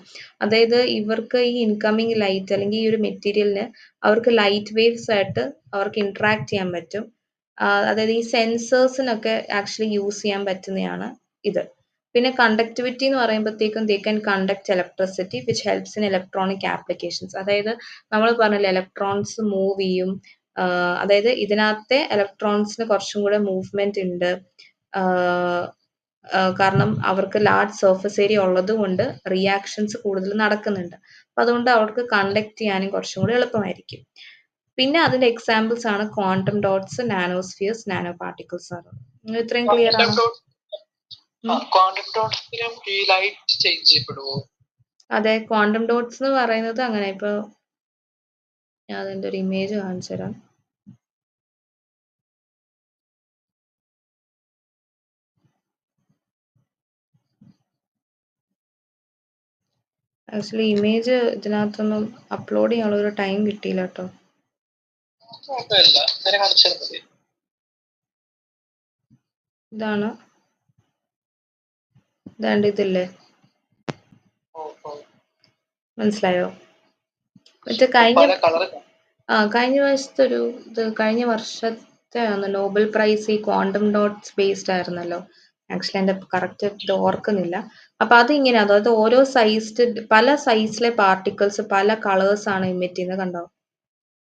അതായത് ഇവർക്ക് ഈ ഇൻകമിങ് ലൈറ്റ് അല്ലെങ്കിൽ ഈ ഒരു മെറ്റീരിയലിന് അവർക്ക് ലൈറ്റ് വേവ്സ് ആയിട്ട് അവർക്ക് ഇന്ററാക്ട് ചെയ്യാൻ പറ്റും. അതായത് ഈ സെൻസേഴ്സിനൊക്കെ ആക്ച്വലി യൂസ് ചെയ്യാൻ പറ്റുന്നതാണ് ഇത്. പിന്നെ കണ്ടക്ടിവിറ്റി എന്ന് പറയുമ്പോഴത്തേക്കും they can conduct electricity which helps in electronic applications. അതായത് നമ്മൾ പറഞ്ഞില്ലേ ഇലക്ട്രോൺസ് മൂവ് ചെയ്യും. അതായത് ഇതിനകത്തെ ഇലക്ട്രോൺസിന് കുറച്ചും കൂടെ മൂവ്മെന്റ് ഉണ്ട്. കാരണം അവർക്ക് ലാർജ് സർഫസ് ഏരിയ ഉള്ളത് കൊണ്ട് റിയാക്ഷൻസ് കൂടുതൽ നടക്കുന്നുണ്ട്. അപ്പൊ അതുകൊണ്ട് അവർക്ക് കണ്ടക്ട് ചെയ്യാനും കുറച്ചും കൂടി എളുപ്പമായിരിക്കും. പിന്നെ അതിന്റെ എക്സാമ്പിൾസ് ആണ് ക്വാണ്ടം ഡോട്ട്സ്, നാനോസ്ഫിയേഴ്സ്, നാനോ പാർട്ടിക്കിൾസ് ആണ്. ഇത്രയും ക്ലിയർ ആണോ? അതെ, ക്വാണ്ടം ഡോട്ട്സ് എന്ന് പറയുന്നത് അങ്ങനെ. ഇപ്പൊ ഞാൻ അതിന്റെ ഒരു ഇമേജ് കാണിച്ചു തരാം. ആക്ച്വലി ഇമേജ് ഇതിനകത്തൊന്നും അപ്ലോഡ് ചെയ്യാനുള്ള ഒരു ടൈം കിട്ടിയില്ല കേട്ടോ. ഇതാണ്, ഇതാണ്ട് ഇതില്ലേ, മനസ്സിലായോ? മറ്റേ കഴിഞ്ഞ വർഷത്തെ കഴിഞ്ഞ വർഷത്തെ നോബൽ പ്രൈസ് ഈ ക്വാണ്ടം ഡോട്ട്സ് ബേസ്ഡ് ആയിരുന്നല്ലോ. ആക്ച്വലി എൻ്റെ കറക്റ്റ് ഇത് ഓർക്കുന്നില്ല. അപ്പൊ അതിങ്ങനെ അതായത് ഓരോ പല സൈസിലെ പാർട്ടിക്കിൾസ് പല കളേഴ്സ് ആണ് എമിറ്റ് ചെയ്യുന്നത് കണ്ടോ?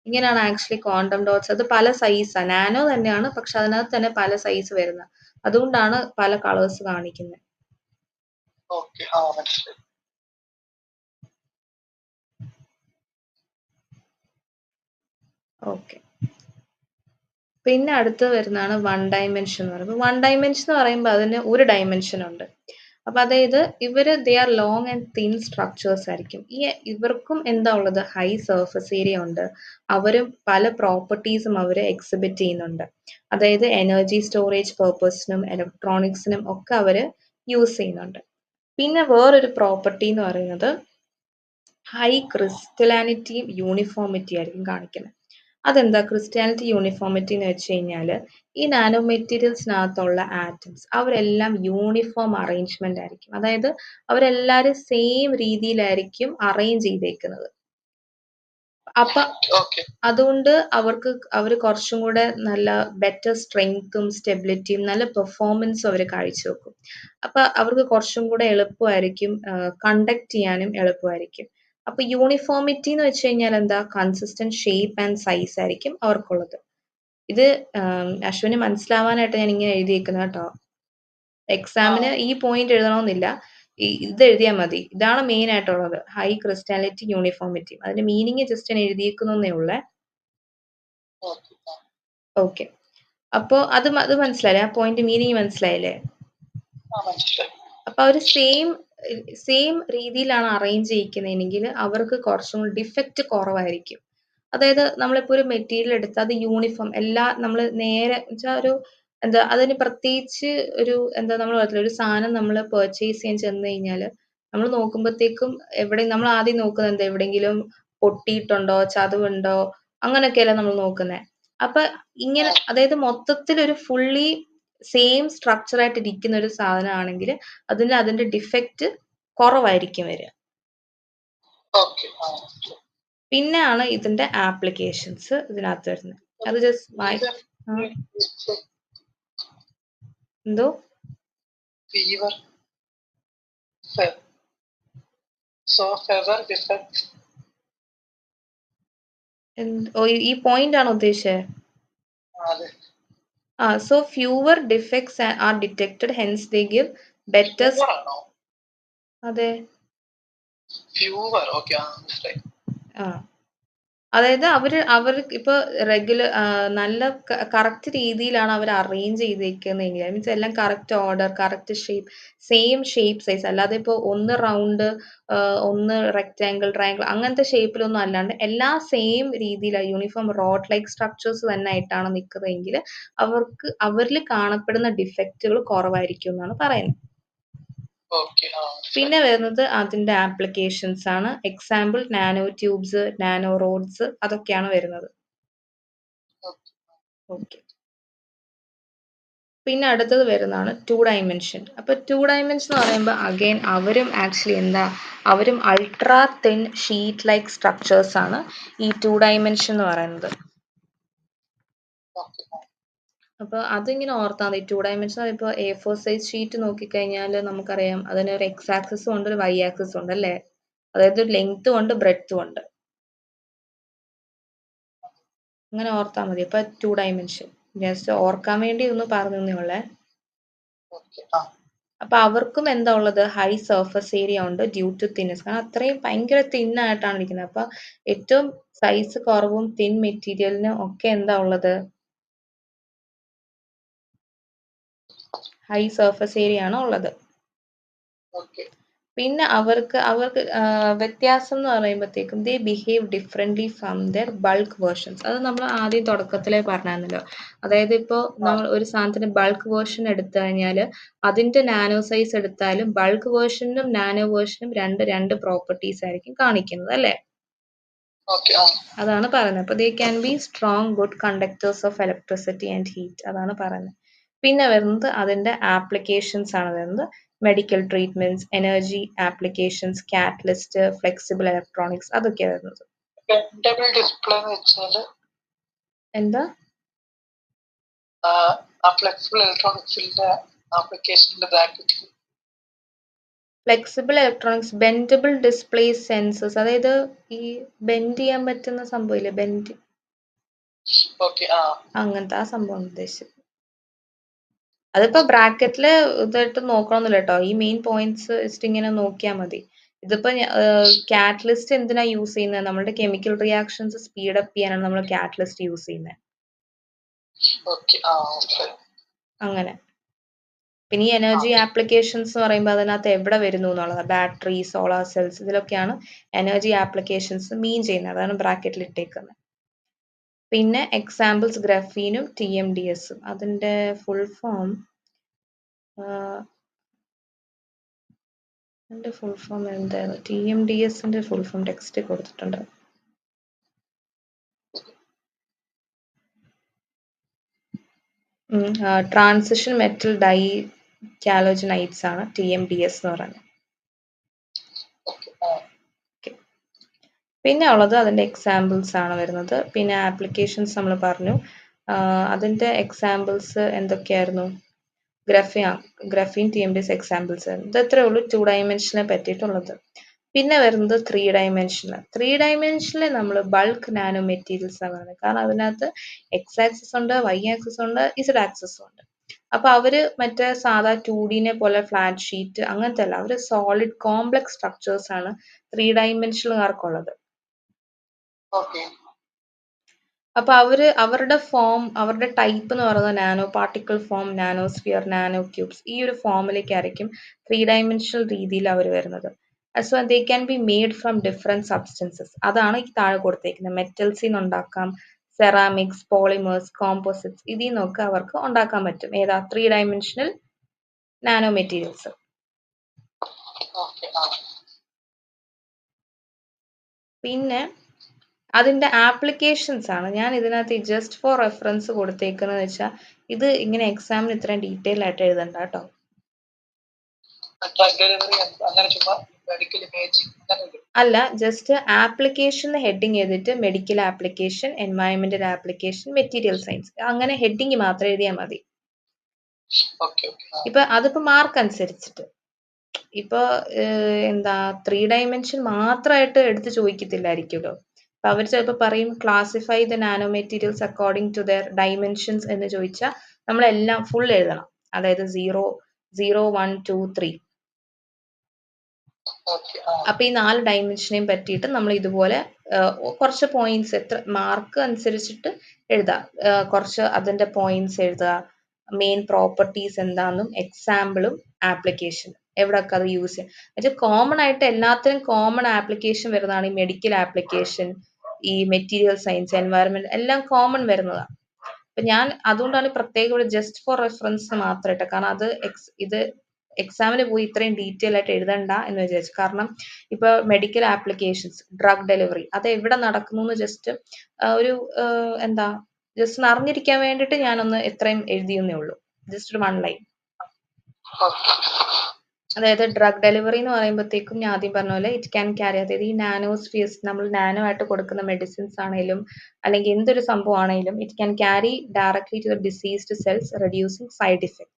ഇങ്ങനെയാണ് ആക്ച്വലി ക്വാണ്ടം ഡോട്ട്സ്. അത് പല സൈസാണ്. നാനോ തന്നെയാണ്, പക്ഷെ അതിനകത്ത് തന്നെ പല സൈസ് വരുന്നത്. അതുകൊണ്ടാണ് പല കളേഴ്സ് കാണിക്കുന്നത്. ഓക്കെ. പിന്നെ അടുത്ത് വരുന്നതാണ് വൺ ഡയമെൻഷൻ എന്ന് പറയുമ്പോൾ. വൺ ഡയമെൻഷൻ എന്ന് പറയുമ്പോൾ അതിന് ഒരു ഡയമെൻഷൻ ഉണ്ട്. അപ്പൊ അതായത് they R long and thin structures ആയിരിക്കും. ഇവർക്കും എന്താ ഉള്ളത്? ഹൈ സർഫസ് ഏരിയ ഉണ്ട്. അവരും പല പ്രോപ്പർട്ടീസും അവർ എക്സിബിറ്റ് ചെയ്യുന്നുണ്ട്. അതായത് എനർജി സ്റ്റോറേജ് പർപ്പസിനും ഇലക്ട്രോണിക്സിനും ഒക്കെ അവർ യൂസ് ചെയ്യുന്നുണ്ട്. പിന്നെ വേറൊരു പ്രോപ്പർട്ടി എന്ന് പറയുന്നത് ഹൈ ക്രിസ്റ്റലാനിറ്റിയും യൂണിഫോമിറ്റി ആയിരിക്കും കാണിക്കുന്നത്. അതെന്താ ക്രിസ്റ്റലാനിറ്റി യൂണിഫോമിറ്റി എന്ന് വെച്ച് കഴിഞ്ഞാൽ ഈ നാനോ മെറ്റീരിയൽസിനകത്തുള്ള ആറ്റംസ് അവരെല്ലാം യൂണിഫോം അറേഞ്ച്മെന്റ് ആയിരിക്കും. അതായത് അവരെല്ലാവരും സെയിം രീതിയിലായിരിക്കും അറേഞ്ച് ചെയ്തേക്കുന്നത്. അപ്പൊ അതുകൊണ്ട് അവർ കുറച്ചും കൂടെ നല്ല ബെറ്റർ സ്ട്രെങ്ത്തും സ്റ്റെബിലിറ്റിയും നല്ല പെർഫോമൻസും അവർ കാഴ്ചവെക്കും. അപ്പൊ അവർക്ക് കുറച്ചും കൂടെ എളുപ്പമായിരിക്കും, കണ്ടക്ട് ചെയ്യാനും എളുപ്പമായിരിക്കും. അപ്പൊ യൂണിഫോമിറ്റി എന്ന് വെച്ച് കഴിഞ്ഞാൽ എന്താ? കൺസിസ്റ്റന്റ് ഷേപ്പ് ആൻഡ് സൈസ് ആയിരിക്കും അവർക്കുള്ളത്. ഇത് അശ്വിന് മനസ്സിലാവാനായിട്ട് ഞാൻ ഇങ്ങനെ എഴുതിയേക്കുന്നത് കേട്ടോ. എക്സാമിന് ഈ പോയിന്റ് എഴുതണമെന്നില്ല, ഇത് എഴുതിയാൽ മതി. ഇതാണ് മെയിൻ ആയിട്ടുള്ളത്, ഹൈ ക്രിസ്റ്റാലിറ്റി യൂണിഫോമിറ്റി. അതിന്റെ മീനിങ് ജസ്റ്റ് ഞാൻ എഴുതിയേക്കുന്നേ ഉള്ളേ. ഓക്കെ. അപ്പോ അത് മനസ്സിലായില്ലേ? ആ പോയിന്റ് മീനിങ് മനസ്സിലായില്ലേ? അപ്പൊ അവര് സെയിം രീതിയിലാണ് അറേഞ്ച് ചെയ്യിക്കുന്നതെങ്കിൽ അവർക്ക് കുറച്ചും കൂടി ഡിഫക്റ്റ് കുറവായിരിക്കും. അതായത് നമ്മളിപ്പോ ഒരു മെറ്റീരിയൽ എടുത്ത് അത് യൂണിഫോം നമ്മൾ നേരെ വെച്ചാൽ ഒരു എന്താ അതിന് പ്രത്യേകിച്ച് നമ്മൾ പറയത്തില്ലേ, ഒരു സാധനം നമ്മൾ പർച്ചേസ് ചെയ്യാൻ ചെന്ന് കഴിഞ്ഞാൽ നമ്മൾ നോക്കുമ്പോഴത്തേക്കും നമ്മൾ ആദ്യം നോക്കുന്നത് എന്താ? എവിടെയെങ്കിലും പൊട്ടിയിട്ടുണ്ടോ, ചതവുണ്ടോ, അങ്ങനെയൊക്കെയല്ലേ നമ്മൾ നോക്കുന്നത്. അപ്പൊ ഇങ്ങനെ അതായത് മൊത്തത്തിൽ ഒരു ഫുള്ളി സെയിം സ്ട്രക്ചർ ആയിട്ട് ഇരിക്കുന്ന ഒരു സാധനമാണെങ്കിൽ അതിന്റെ ഡിഫക്റ്റ് കുറവായിരിക്കും വരിക. പിന്നെയാണ് ഇതിന്റെ ആപ്ലിക്കേഷൻസ് ഇതിനകത്ത് വരുന്നത്. അത് ജസ്റ്റ് എന്തോ ഈ പോയിന്റ് ആണോ ഉദ്ദേശിച്ചത്? So fewer defects are detected, hence they give better. അതെ. അതായത് അവർ ഇപ്പൊ റെഗുലർ നല്ല കറക്റ്റ് രീതിയിലാണ് അവർ അറേഞ്ച് ചെയ്തേക്കുന്നതെങ്കിൽ മീൻസ് എല്ലാം correct order, correct shape, same shape size, അല്ലാതെ ഇപ്പൊ ഒന്ന് റൗണ്ട്, ഒന്ന് റെക്റ്റാങ്കിൾ, ട്രയാങ്കിൾ അങ്ങനത്തെ ഷേപ്പിലൊന്നും അല്ലാണ്ട് എല്ലാം സെയിം രീതിയിലാണ് യൂണിഫോം റോഡ് ലൈക്ക് സ്ട്രക്ചേഴ്സ് തന്നെ ആയിട്ടാണ് നിൽക്കുന്നതെങ്കിൽ അവരിൽ കാണപ്പെടുന്ന ഡിഫക്റ്റുകൾ കുറവായിരിക്കും എന്നാണ് പറയുന്നത്. പിന്നെ വരുന്നത് അതിന്റെ ആപ്ലിക്കേഷൻസ് ആണ്. Example nano tubes, nano rods, അതൊക്കെയാണ് വരുന്നത്. ഓക്കെ. പിന്നെ അടുത്തത് വരുന്നതാണ് 2 ഡയമെൻഷൻ. അപ്പൊ 2 ഡയമെൻഷൻ എന്ന് പറയുമ്പോൾ അഗൈൻ അവരും ultra thin sheet like structures ആണ് ഈ 2 ഡയമെൻഷൻ എന്ന് പറയുന്നത്. അപ്പൊ അതിങ്ങനെ ഓർത്താൽ മതി. 2 ഡയമെൻഷൻ ഇപ്പോൾ A4 സൈസ് ഷീറ്റ് നോക്കിക്കഴിഞ്ഞാൽ നമുക്കറിയാം അതിന് ഒരു എക്സ് ആക്സിസും ഉണ്ട്, ഒരു വൈ ആക്സിസും ഉണ്ട് അല്ലേ? അതായത് ലെങ്ത്തും ഉണ്ട്, ബ്രെഡ്ത്തും ഉണ്ട്. അങ്ങനെ ഓർത്താൽ മതി. അപ്പൊ 2 ഡയമെൻഷൻ ജസ്റ്റ് ഓർക്കാൻ വേണ്ടി ഒന്ന് പറഞ്ഞേ ഉള്ളേ. അപ്പൊ അവർക്കും എന്താ ഉള്ളത്? ഹൈ സർഫസ് ഏരിയ ഉണ്ട് ഡ്യൂ ടു തിന്നസ്. കാരണം അത്രയും ഭയങ്കര തിന്നായിട്ടാണ് ഇരിക്കുന്നത്. അപ്പൊ ഏറ്റവും സൈസ് കുറവും തിൻ മെറ്റീരിയലിന് ഒക്കെ എന്താ ഉള്ളത്? ഹൈ സർഫസ് ഏരിയ ആണ് ഉള്ളത്. പിന്നെ അവർക്ക് വ്യത്യാസം എന്ന് പറയുമ്പോഴത്തേക്കും ദേ behave differently from there bulk versions. അത് നമ്മൾ ആദ്യം തുടക്കത്തിലേ പറഞ്ഞായിരുന്നല്ലോ. അതായത് ഇപ്പോൾ നമ്മൾ ഒരു സാധനത്തിന്റെ ബൾക്ക് വേർഷൻ എടുത്തു കഴിഞ്ഞാൽ അതിന്റെ നാനോ സൈസ് എടുത്താലും ബൾക്ക് വേർഷനും നാനോ വേർഷനും രണ്ട് പ്രോപ്പർട്ടീസ് ആയിരിക്കും കാണിക്കുന്നത് അല്ലേ? അതാണ് പറയുന്നത്. അപ്പൊ they can be strong good conductors of electricity and heat, അതാണ് പറയുന്നത്. പിന്നെ വരുന്നത് അതിന്റെ ആപ്ലിക്കേഷൻസ് ആണ് വരുന്നത്. Medical treatments, energy applications, catalyst, flexible electronics, അതൊക്കെയാണ് വരുന്നത്. എന്താ? ഫ്ലെക്സിബിൾ ഇലക്ട്രോണിക്സിന്റെ ആപ്ലിക്കേഷന്റെ bracket flexible electronics bendable display sensors, അതായത് ഈ ബെൻഡ് ചെയ്യാൻ പറ്റുന്ന സംഭവമില്ലേ, ബെൻഡ് ഓക്കെ അങ്ങനത്തെ ആ സംഭവം ഉദ്ദേശിച്ചത്. അതിപ്പോ ബ്രാക്കറ്റില് ഇതായിട്ട് നോക്കണമെന്നില്ല കേട്ടോ, ഈ മെയിൻ പോയിന്റ്സ് ജസ്റ്റ് ഇങ്ങനെ നോക്കിയാൽ മതി. ഇതിപ്പോ കാറ്റലിസ്റ്റ് എന്തിനാ യൂസ് ചെയ്യുന്നത്? നമ്മുടെ കെമിക്കൽ റിയാക്ഷൻസ് സ്പീഡ് അപ്പ് ചെയ്യാനാണ് നമ്മൾ കാറ്റലിസ്റ്റ് യൂസ് ചെയ്യുന്നത്. അങ്ങനെ. പിന്നെ ഈ എനർജി ആപ്ലിക്കേഷൻസ് എന്ന് പറയുമ്പോൾ അതിനകത്ത് എവിടെ വരുന്നു എന്നുള്ളത്, ബാറ്ററി, സോളാർ സെൽസ്, ഇതിലൊക്കെയാണ് എനർജി ആപ്ലിക്കേഷൻസ് മീൻ ചെയ്യുന്നത്. അതാണ് ബ്രാക്കറ്റിൽ ഇട്ടേക്കുന്നത്. പിന്നെ എക്സാമ്പിൾസ് ഗ്രഫീനും TMDSഉം. അതിന്റെ ഫുൾ ഫോം എന്തായിരുന്നു? TMDSന്റെ ഫുൾ ഫോം ടെക്സ്റ്റ് കൊടുത്തിട്ടുണ്ട്. ട്രാൻസിഷൻ മെറ്റൽ ഡൈ കാലോജനൈറ്റ്സ് ആണ് TMDS എന്ന് പറയുന്നത്. പിന്നെ ഉള്ളത് അതിന്റെ എക്സാമ്പിൾസ് ആണ് വരുന്നത്. പിന്നെ ആപ്ലിക്കേഷൻസ് നമ്മൾ പറഞ്ഞു. അതിന്റെ എക്സാമ്പിൾസ് എന്തൊക്കെയായിരുന്നു? Graphene TMDS examples. ഇത് അത്രേ ഉള്ളൂ 2 ഡയമെൻഷനെ പറ്റിയിട്ടുള്ളത്. പിന്നെ വരുന്നത് 3 ഡയമെൻഷനിൽ. 3 ഡയമെൻഷനിൽ നമ്മൾ ബൾക്ക് നാനോ മെറ്റീരിയൽസ് ആണ് പറയുന്നത്. കാരണം അതിനകത്ത് എക്സ് ആക്സിസ് ഉണ്ട്, വൈ ആക്സിസ് ഉണ്ട്, ഇസഡ് ആക്സിസും ഉണ്ട്. അപ്പൊ അവര് മറ്റേ സാധാ 2Dനെ പോലെ ഫ്ലാറ്റ് ഷീറ്റ് അങ്ങനത്തെ അല്ല, അവര് സോളിഡ് കോംപ്ലക്സ് സ്ട്രക്ചേഴ്സ് ആണ് 3 ഡയമെൻഷനുകാർക്കുള്ളത്. അപ്പൊ അവരുടെ ഫോം, അവരുടെ ടൈപ്പ് എന്ന് പറയുന്നത് nano particle form, nanosphere, nano cubes, ഈ ഒരു ഫോമിലേക്കായിരിക്കും 3 ഡയമെൻഷണൽ രീതിയിൽ അവർ വരുന്നത്. So they can be made from different substances. അതാണ് ഈ താഴെ കൊടുത്തേക്കുന്നത്. മെറ്റൽസിൽ നിന്ന് ഉണ്ടാക്കാം, സെറാമിക്സ്, പോളിമേഴ്സ്, കോമ്പോസിറ്റ്സ്, ഇതിൽ നിന്നൊക്കെ അവർക്ക് ഉണ്ടാക്കാൻ പറ്റും. ഏതാ? 3 ഡയമെൻഷണൽ നാനോ മെറ്റീരിയൽസ്. പിന്നെ അതിന്റെ ആപ്ലിക്കേഷൻസ് ആണ് ഞാൻ ഇതിനകത്ത് ജസ്റ്റ് ഫോർ റെഫറൻസ് കൊടുത്തേക്കുന്നത് വെച്ചാൽ ഇത് ഇങ്ങനെ എക്സാമിന് ഇത്രയും ഡീറ്റെയിൽ ആയിട്ട് എഴുതണ്ട കേട്ടോ. അല്ല, ജസ്റ്റ് ആപ്ലിക്കേഷൻ ഹെഡിങ് എഴുതിയിട്ട് medical application, environmental application, material science, അങ്ങനെ ഹെഡിങ് മാത്രം എഴുതിയാൽ മതി. ഇപ്പൊ അതിപ്പോ മാർക്ക് അനുസരിച്ചിട്ട് ഇപ്പൊ എന്താ 3 ഡയമെൻഷൻ മാത്രമായിട്ട് എടുത്ത് ചോദിക്കത്തില്ലായിരിക്കുമല്ലോ. അപ്പൊ അവർ ചിലപ്പോൾ പറയും classify the nano materials according to their dimensions എന്ന് ചോദിച്ചാൽ നമ്മളെല്ലാം ഫുൾ എഴുതണം. അതായത് 0, 0, 1, 2, 3. അപ്പൊ ഈ 4 ഡയമെൻഷനെയും പറ്റിയിട്ട് നമ്മൾ ഇതുപോലെ കുറച്ച് പോയിന്റ്സ്, എത്ര മാർക്ക് അനുസരിച്ചിട്ട് എഴുതാം. കുറച്ച് അതിന്റെ പോയിന്റ്സ് എഴുതുക, മെയിൻ പ്രോപ്പർട്ടീസ് എന്താണെന്നും എക്സാമ്പിളും ആപ്ലിക്കേഷൻ എവിടെയൊക്കെ അത് യൂസ് ചെയ്യാം. എന്നുവെച്ചാൽ കോമൺ ആയിട്ട് എല്ലാത്തിനും കോമൺ ആപ്ലിക്കേഷൻ വരുന്നതാണ് ഈ മെഡിക്കൽ ആപ്ലിക്കേഷൻ, ഈ മെറ്റീരിയൽ സയൻസ്, എൻവയറമെന്റ് എല്ലാം കോമൺ വരുന്നതാണ്. അപ്പൊ ഞാൻ അതുകൊണ്ടാണ് പ്രത്യേകം ഇവിടെ ജസ്റ്റ് ഫോർ റെഫറൻസ് മാത്രം ഇട്ടത്. കാരണം അത് ഇത് എക്സാമിന് പോയി ഇത്രയും ഡീറ്റെയിൽ ആയിട്ട് എഴുതണ്ട എന്ന് വിചാരിച്ചു. കാരണം ഇപ്പൊ മെഡിക്കൽ ആപ്ലിക്കേഷൻസ്, ഡ്രഗ് ഡെലിവറി, അത് എവിടെ നടക്കുന്നു എന്ന് ജസ്റ്റ് ഒരു എന്താ ജസ്റ്റ് അറിഞ്ഞിരിക്കാൻ വേണ്ടിയിട്ട് ഞാനൊന്ന് എത്രയും എഴുതിയെന്നേ ഉള്ളൂ. ജസ്റ്റ് ഒരു 1 ലൈൻ. അതായത് ഡ്രഗ് ഡെലിവറി എന്ന് പറയുമ്പോഴത്തേക്കും ഞാൻ ആദ്യം പറഞ്ഞ പോലെ ഇറ്റ് ക്യാൻ ക്യാരി, അതായത് ഈ നാനോസ്ഫിയേഴ്സ്, നമ്മൾ നാനോ ആയിട്ട് കൊടുക്കുന്ന മെഡിസിൻസ് ആണെങ്കിലും അല്ലെങ്കിൽ എന്തൊരു സംഭവം ആണെങ്കിലും it can carry directly to the diseased cells, reducing side effect.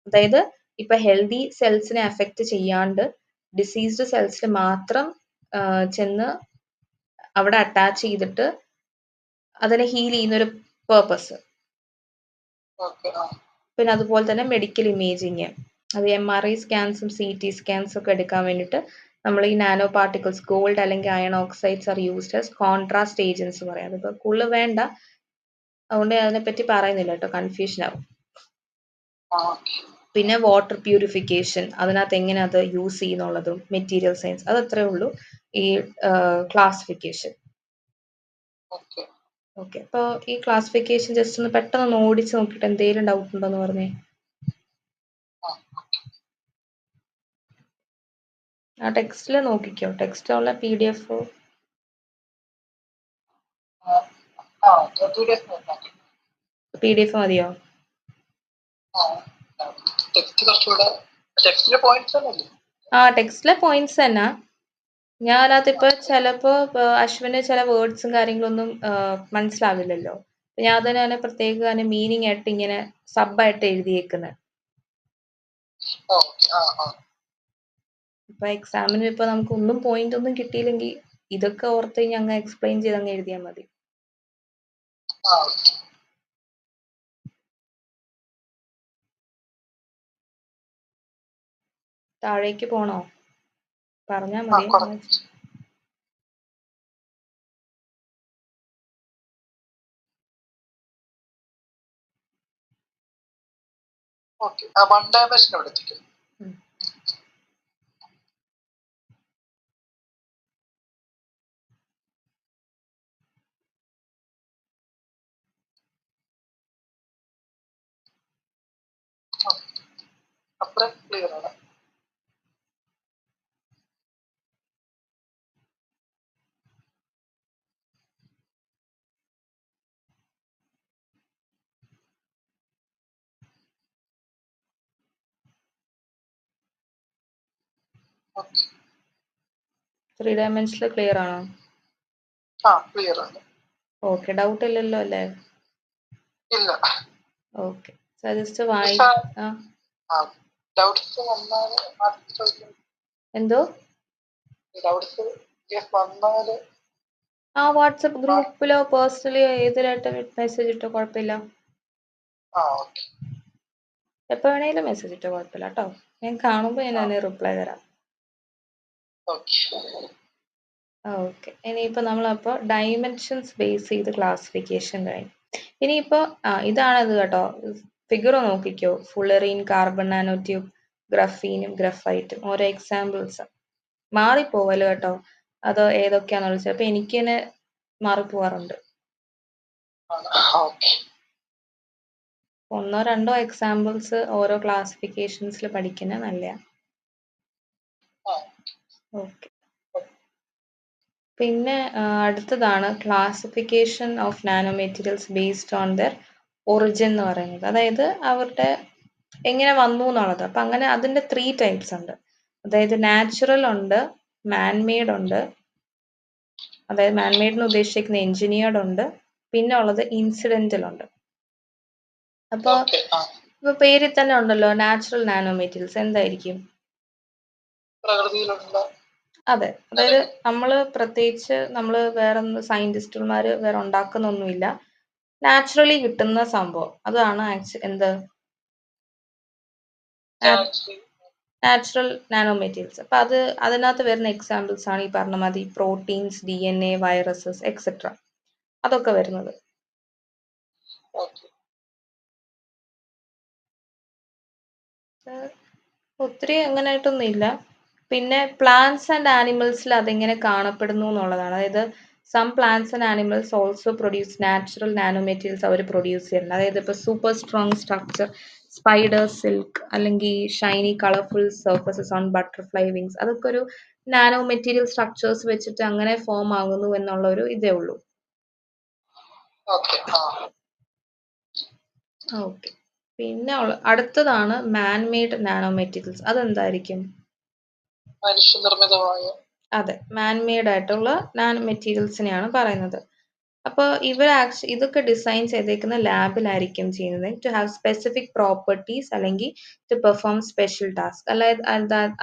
അതായത് ഇപ്പൊ ഹെൽത്തി സെൽസിനെ അഫക്റ്റ് ചെയ്യാണ്ട് ഡിസീസ്ഡ് സെൽസിൽ മാത്രം ചെന്ന് അവിടെ അറ്റാച്ച് ചെയ്തിട്ട് അതിനെ ഹീൽ ചെയ്യുന്ന ഒരു പേർപ്പസ്. പിന്നെ അതുപോലെ തന്നെ മെഡിക്കൽ ഇമേജിങ്, അത് MRI സ്കാൻസും CT സ്കാൻസും ഒക്കെ എടുക്കാൻ വേണ്ടിയിട്ട് നമ്മൾ ഈ നാനോ പാർട്ടിക്കിൾസ്, ഗോൾഡ് അല്ലെങ്കിൽ iron oxides are used as contrast agents പറയാം. അതിപ്പോ കൂടുതൽ വേണ്ട, അതുകൊണ്ട് അതിനെപ്പറ്റി പറയുന്നില്ല കേട്ടോ, കൺഫ്യൂഷൻ ആവും. പിന്നെ വാട്ടർ പ്യൂരിഫിക്കേഷൻ, അതിനകത്ത് എങ്ങനെ അത് യൂസ് ചെയ്യുന്നുള്ളതും, മെറ്റീരിയൽ സയൻസ്, അത് അത്രേ ഉള്ളൂ ഈ ക്ലാസിഫിക്കേഷൻ. ഓക്കെ, അപ്പോൾ ഈ ക്ലാസിഫിക്കേഷൻ ജസ്റ്റ് ഒന്ന് പെട്ടെന്ന് ഓടിച്ച് നോക്കിയിട്ട് എന്തെങ്കിലും ഡൗട്ട് ഉണ്ടോ എന്ന് പറഞ്ഞേ. ആ ടെക്സ്റ്റിൽ നോക്കിക്കോ, ടെക്സ്റ്റുള്ള PDF മതിയോ? ആ ടെക്സ്റ്റിലെ പോയിന്റ്സ് തന്നെ. ഞാൻ അതിനകത്ത് ഇപ്പൊ ചിലപ്പോ അശ്വിന് ചില വേർഡ്സും കാര്യങ്ങളൊന്നും മനസ്സിലാവില്ലല്ലോ, ഞാൻ അതിനെ പ്രത്യേക മീനിങ് ആയിട്ട് ഇങ്ങനെ സബായിട്ട് എഴുതിയേക്കുന്നത്. ഓക്കെ ആ ഇപ്പൊ എക്സാമിന് ഇപ്പൊ നമുക്ക് ഒന്നും പോയിന്റ് ഒന്നും കിട്ടിയില്ലെങ്കിൽ ഇതൊക്കെ ഓർത്ത് കഴിഞ്ഞ് അങ്ങ് എക്സ്പ്ലെയിൻ ചെയ്ത് അങ്ങ് എഴുതിയാൽ മതി. ആ ഓക്കെ താഴേക്ക് പോണോ? പറഞ്ഞാ ആ മതി. കുറച്ച് ഓക്കെ ആ 1 ഡയമെൻഷൻ എവിടെ എത്തിക്കും? ഉം. അത്ര ക്ലിയർ ആണ്. ഓക്കെ 3 ഡയമെൻഷനിൽ ക്ലിയർ ആണോ? ആ ക്ലിയർ ആണ്. ഓക്കെ, ഡൗട്ട് ഇല്ലല്ലോ അല്ലേ? ഇല്ല ഓക്കെ, ജസ്റ്റ് വായി മിസ്സാ ആ ആ ഡൗട്ട്സ് വന്നാല് ചോദിക്കും. എന്തോ? ഡൗട്ട്സ് വന്നാല് ആ വാട്സപ്പ് ഗ്രൂപ്പിലോ പേഴ്സണലിയോ ഏതിലായിട്ട് മെസ്സേജ് ഇട്ടോ കുഴപ്പമില്ല. ആ ഓക്കെ എപ്പോൾ വേണേലും മെസ്സേജ് ഇട്ടോ കുഴപ്പമില്ല കേട്ടോ. ഞാൻ കാണുമ്പോൾ ഞാൻ അതിന് റിപ്ലൈ തരാം. ഓക്കെ ഓക്കെ, ഇനിയിപ്പോൾ നമ്മളപ്പോൾ ഡയമെൻഷൻസ് ബേസ് ചെയ്ത് ക്ലാസിഫിക്കേഷൻ കഴിഞ്ഞു. ഇനിയിപ്പോൾ ഇതാണത് കേട്ടോ. ഫിഗർ നോക്കിക്കോ. ഫുള്ളറീൻ, കാർബൺ നാനോ ട്യൂബ്, ഗ്രഫീനും ഗ്രഫൈറ്റും ഓരോ എക്സാമ്പിൾസ്. മാറിപ്പോവല്ലോ കേട്ടോ. അതോ ഏതൊക്കെയാണെന്ന് ചിലപ്പോൾ എനിക്ക് തന്നെ മാറിപ്പോവാറുണ്ട്. ഓക്കെ ഒന്നോ രണ്ടോ എക്സാമ്പിൾസ് ഓരോ ക്ലാസിഫിക്കേഷൻസിൽ പഠിക്കുന്നത് നല്ലതാണ്. ഓക്കെ, പിന്നെ അടുത്തതാണ് classification of nano materials based on there origin എന്ന് പറയുന്നത്. അതായത് അവരുടെ എങ്ങനെ വന്നു എന്നുള്ളത്. അപ്പം അങ്ങനെ അതിൻ്റെ 3 ടൈപ്സ് ഉണ്ട്. അതായത് നാച്ചുറൽ ഉണ്ട്, മാൻമെയ്ഡ് ഉണ്ട്, അതായത് മാൻമെയ്ഡ് എന്ന് ഉദ്ദേശിക്കുന്ന എഞ്ചിനീയർഡ് ഉണ്ട്, പിന്നെ ഉള്ളത് ഇൻസിഡന്റൽ ഉണ്ട്. അപ്പോൾ ഇപ്പൊ പേരിൽ തന്നെ ഉണ്ടല്ലോ നാച്ചുറൽ നാനോ മെറ്റീരിയൽസ്. എന്തായിരിക്കും? പ്രകൃതിയിലുള്ള അതെ, അതായത് നമ്മള് പ്രത്യേകിച്ച് നമ്മള് വേറെ സയന്റിസ്റ്റുമാര് വേറെ ഉണ്ടാക്കുന്നൊന്നുമില്ല. നാച്ചുറലി കിട്ടുന്ന സംഭവം അതാണ് എന്ത് നാച്ചുറൽ നാനോ മെറ്റീരിയൽസ്. അപ്പൊ അതിനകത്ത് വരുന്ന എക്സാമ്പിൾസ് ആണ് ഈ പറഞ്ഞ മതി പ്രോട്ടീൻസ്, DNA, വൈറസസ് എക്സെട്ര, അതൊക്കെ വരുന്നത്. ഒത്തിരി അങ്ങനെയായിട്ടൊന്നും ഇല്ല. പിന്നെ പ്ലാന്റ്സ് ആൻഡ് ആനിമൽസിൽ അതെങ്ങനെ കാണപ്പെടുന്നു എന്നുള്ളതാണ്. അതായത് some plants and animals also produce natural nano materials അവർ പ്രൊഡ്യൂസ് ചെയ്യുന്നുണ്ട്. അതായത് ഇപ്പോൾ super strong structure, spider silk, അല്ലെങ്കിൽ shiny colourful surfaces on butterfly wings, അതൊക്കെ ഒരു നാനോ മെറ്റീരിയൽ സ്ട്രക്ചേഴ്സ് വെച്ചിട്ട് അങ്ങനെ ഫോം ആകുന്നു എന്നുള്ള ഒരു ഇതേ ഉള്ളൂ. ഓക്കെ, പിന്നെ അടുത്തതാണ് മാൻമെയ്ഡ് നാനോ മെറ്റീരിയൽസ്. അതെന്തായിരിക്കും? മനുഷ്യനിർമ്മിതമായ. അതെ, മാൻമെയ്ഡ് ആയിട്ടുള്ള നാനോ മെറ്റീരിയൽസിനെയാണ് പറയുന്നത്. അപ്പോൾ ഇതൊക്കെ ഡിസൈൻ ചെയ്തേക്കുന്ന ലാബിലായിരിക്കും ചെയ്യുന്നത് ടു ഹാവ് സ്പെസിഫിക് പ്രോപ്പർട്ടീസ് അല്ലെങ്കിൽ ടു പെർഫോം സ്പെഷ്യൽ ടാസ്ക്.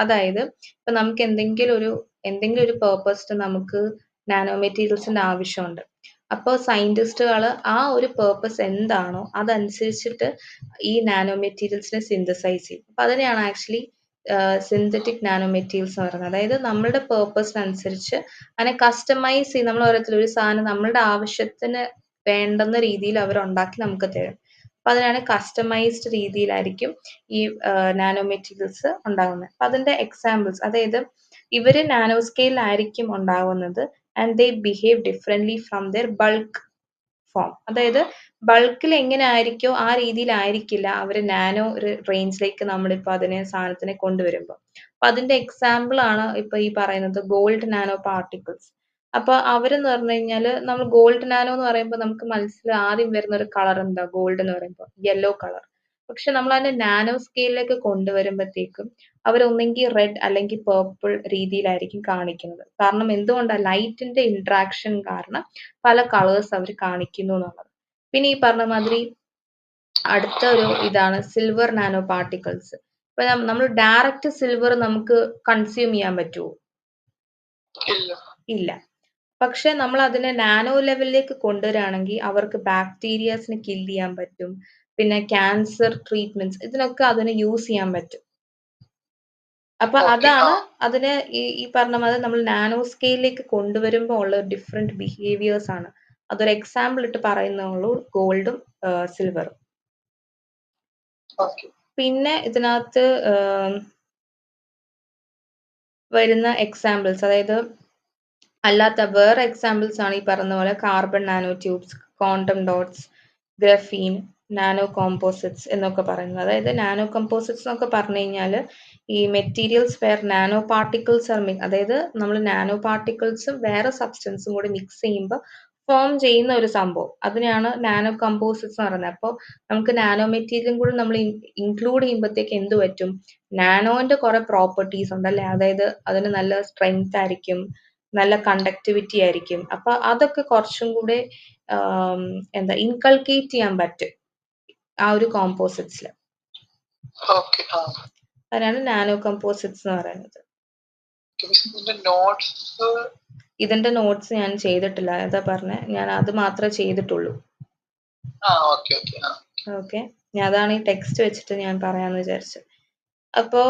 അതായത് ഇപ്പം നമുക്ക് എന്തെങ്കിലും ഒരു പേർപ്പസിന് നമുക്ക് നാനോ മെറ്റീരിയൽസിന്റെ ആവശ്യമുണ്ട്. അപ്പോൾ സയന്റിസ്റ്റുകൾ ആ ഒരു പേർപ്പസ് എന്താണോ അതനുസരിച്ചിട്ട് ഈ നാനോ മെറ്റീരിയൽസിനെ സിന്തസൈസ് ചെയ്യും. അപ്പോൾ അതിനെയാണ് ആക്ച്വലി സിന്തറ്റിക് നാനോ മെറ്റീരിയൽസ് എന്ന് പറയുന്നത്. അതായത് നമ്മളുടെ പേർപ്പസിനനുസരിച്ച് അതിനെ കസ്റ്റമൈസ് ചെയ്ത് നമ്മൾ ഓരോരുത്തർ ഒരു സാധനം നമ്മളുടെ ആവശ്യത്തിന് വേണ്ടുന്ന രീതിയിൽ അവർ ഉണ്ടാക്കി നമുക്ക് തരും. അപ്പൊ അതിനാണ് കസ്റ്റമൈസ്ഡ് രീതിയിലായിരിക്കും ഈ നാനോ മെറ്റീരിയൽസ് ഉണ്ടാകുന്നത്. അപ്പൊ അതിന്റെ എക്സാമ്പിൾസ്, അതായത് ഇവര് നാനോ സ്കെയിലായിരിക്കും ഉണ്ടാകുന്നത് and they behave differently from their bulk form. അതായത് ബൾക്കിൽ എങ്ങനെ ആയിരിക്കോ ആ രീതിയിലായിരിക്കില്ല അവർ നാനോ ഒരു റേഞ്ചിലേക്ക് നമ്മളിപ്പോൾ സാധനത്തിനെ കൊണ്ടുവരുമ്പോൾ. അപ്പൊ അതിന്റെ എക്സാമ്പിൾ ആണ് ഇപ്പൊ ഈ പറയുന്നത് ഗോൾഡ് നാനോ പാർട്ടിക്കിൾസ്. അപ്പൊ അവരെന്ന് പറഞ്ഞു കഴിഞ്ഞാല് നമ്മൾ ഗോൾഡ് നാനോ എന്ന് പറയുമ്പോൾ നമുക്ക് മനസ്സിൽ ആദ്യം വരുന്ന ഒരു കളർ എന്താ? ഗോൾഡ് എന്ന് പറയുമ്പോൾ യെല്ലോ കളർ. പക്ഷെ നമ്മൾ അതിന്റെ നാനോ സ്കെയിലിലേക്ക് കൊണ്ടുവരുമ്പോഴത്തേക്കും അവരൊന്നെങ്കിൽ റെഡ് അല്ലെങ്കിൽ പേർപ്പിൾ രീതിയിലായിരിക്കും കാണിക്കുന്നത്. കാരണം എന്തുകൊണ്ടാണ്? ലൈറ്റിന്റെ ഇന്ററാക്ഷൻ കാരണം പല കളേഴ്സ് അവർ കാണിക്കുന്നു എന്നുള്ളത്. പിന്നെ ഈ പറഞ്ഞ മാതിരി അടുത്ത ഒരു ഇതാണ് സിൽവർ നാനോ പാർട്ടിക്കിൾസ്. ഇപ്പൊ നമ്മൾ ഡയറക്റ്റ് സിൽവർ നമുക്ക് കൺസ്യൂം ചെയ്യാൻ പറ്റുമോ? ഇല്ല. ഇല്ല. പക്ഷെ നമ്മൾ അതിനെ നാനോ ലെവലിലേക്ക് കൊണ്ടുവരാണെങ്കിൽ അവർക്ക് ബാക്ടീരിയാസിനെ കിൽ ചെയ്യാൻ പറ്റും. പിന്നെ ക്യാൻസർ ട്രീറ്റ്മെന്റ്സ് ഇതിനൊക്കെ അതിനെ യൂസ് ചെയ്യാൻ പറ്റും. അപ്പൊ ഓക്കെ. അതാണ് അതിനെ ഈ പറഞ്ഞ മാതിരി നമ്മൾ നാനോ സ്കെയിലിലേക്ക് കൊണ്ടുവരുമ്പോൾ ഉള്ള ഡിഫറെന്റ് ബിഹേവിയേഴ്സ് ആണ്. അതൊരു എക്സാമ്പിൾ ഇട്ട് പറയുന്നുള്ളൂ ഗോൾഡും സിൽവറും. ഓക്കെ. പിന്നെ ഇതിനകത്ത് വരുന്ന എക്സാമ്പിൾസ്, അതായത് അല്ലാത്ത വേറെ എക്സാമ്പിൾസ് ആണ് ഈ പറഞ്ഞ പോലെ carbon nano tubes, quantum dots, graphene, nano composites എന്നൊക്കെ പറയുന്നത്. അതായത് നാനോ കോമ്പോസിറ്റ്സ് എന്നൊക്കെ പറഞ്ഞു കഴിഞ്ഞാൽ ഈ materials where nano particles are അതായത് നമ്മൾ നാനോ പാർട്ടിക്കിൾസും വേറെ സബ്സ്റ്റൻസും കൂടി മിക്സ് ചെയ്യുമ്പോൾ ഫോം ചെയ്യുന്ന ഒരു സംഭവം, അതിനെയാണ് നാനോ കമ്പോസിറ്റ്സ് എന്ന് പറയുന്നത്. അപ്പോൾ നമുക്ക് നാനോ മെറ്റീരിയലും കൂടി നമ്മൾ ഇൻക്ലൂഡ് ചെയ്യുമ്പോഴത്തേക്ക് എന്ത് പറ്റും, നാനോന്റെ കുറെ പ്രോപ്പർട്ടീസ് ഉണ്ടല്ലേ, അതായത് അതിന് നല്ല സ്ട്രെങ്ത് ആയിരിക്കും, നല്ല കണ്ടക്ടിവിറ്റി ആയിരിക്കും. അപ്പൊ അതൊക്കെ കുറച്ചും കൂടെ എന്താ ഇൻകൾക്കേറ്റ് ചെയ്യാൻ പറ്റും ആ ഒരു കോമ്പോസിറ്റ്സിൽ. ഓക്കെ. അതിനാണ് നാനോ കമ്പോസിറ്റ്സ് എന്ന് പറയുന്നത്. ഇതിന്റെ നോട്ട്സ് ഞാൻ ചെയ്തിട്ടില്ല, അതാ പറഞ്ഞേ, ഞാൻ അത് മാത്രമേ ചെയ്തിട്ടുള്ളൂ. ഓക്കെ, ഞാൻ അതാണ് ഈ ടെക്സ്റ്റ് വെച്ചിട്ട് ഞാൻ പറയാന്ന് വിചാരിച്ചു. അപ്പോ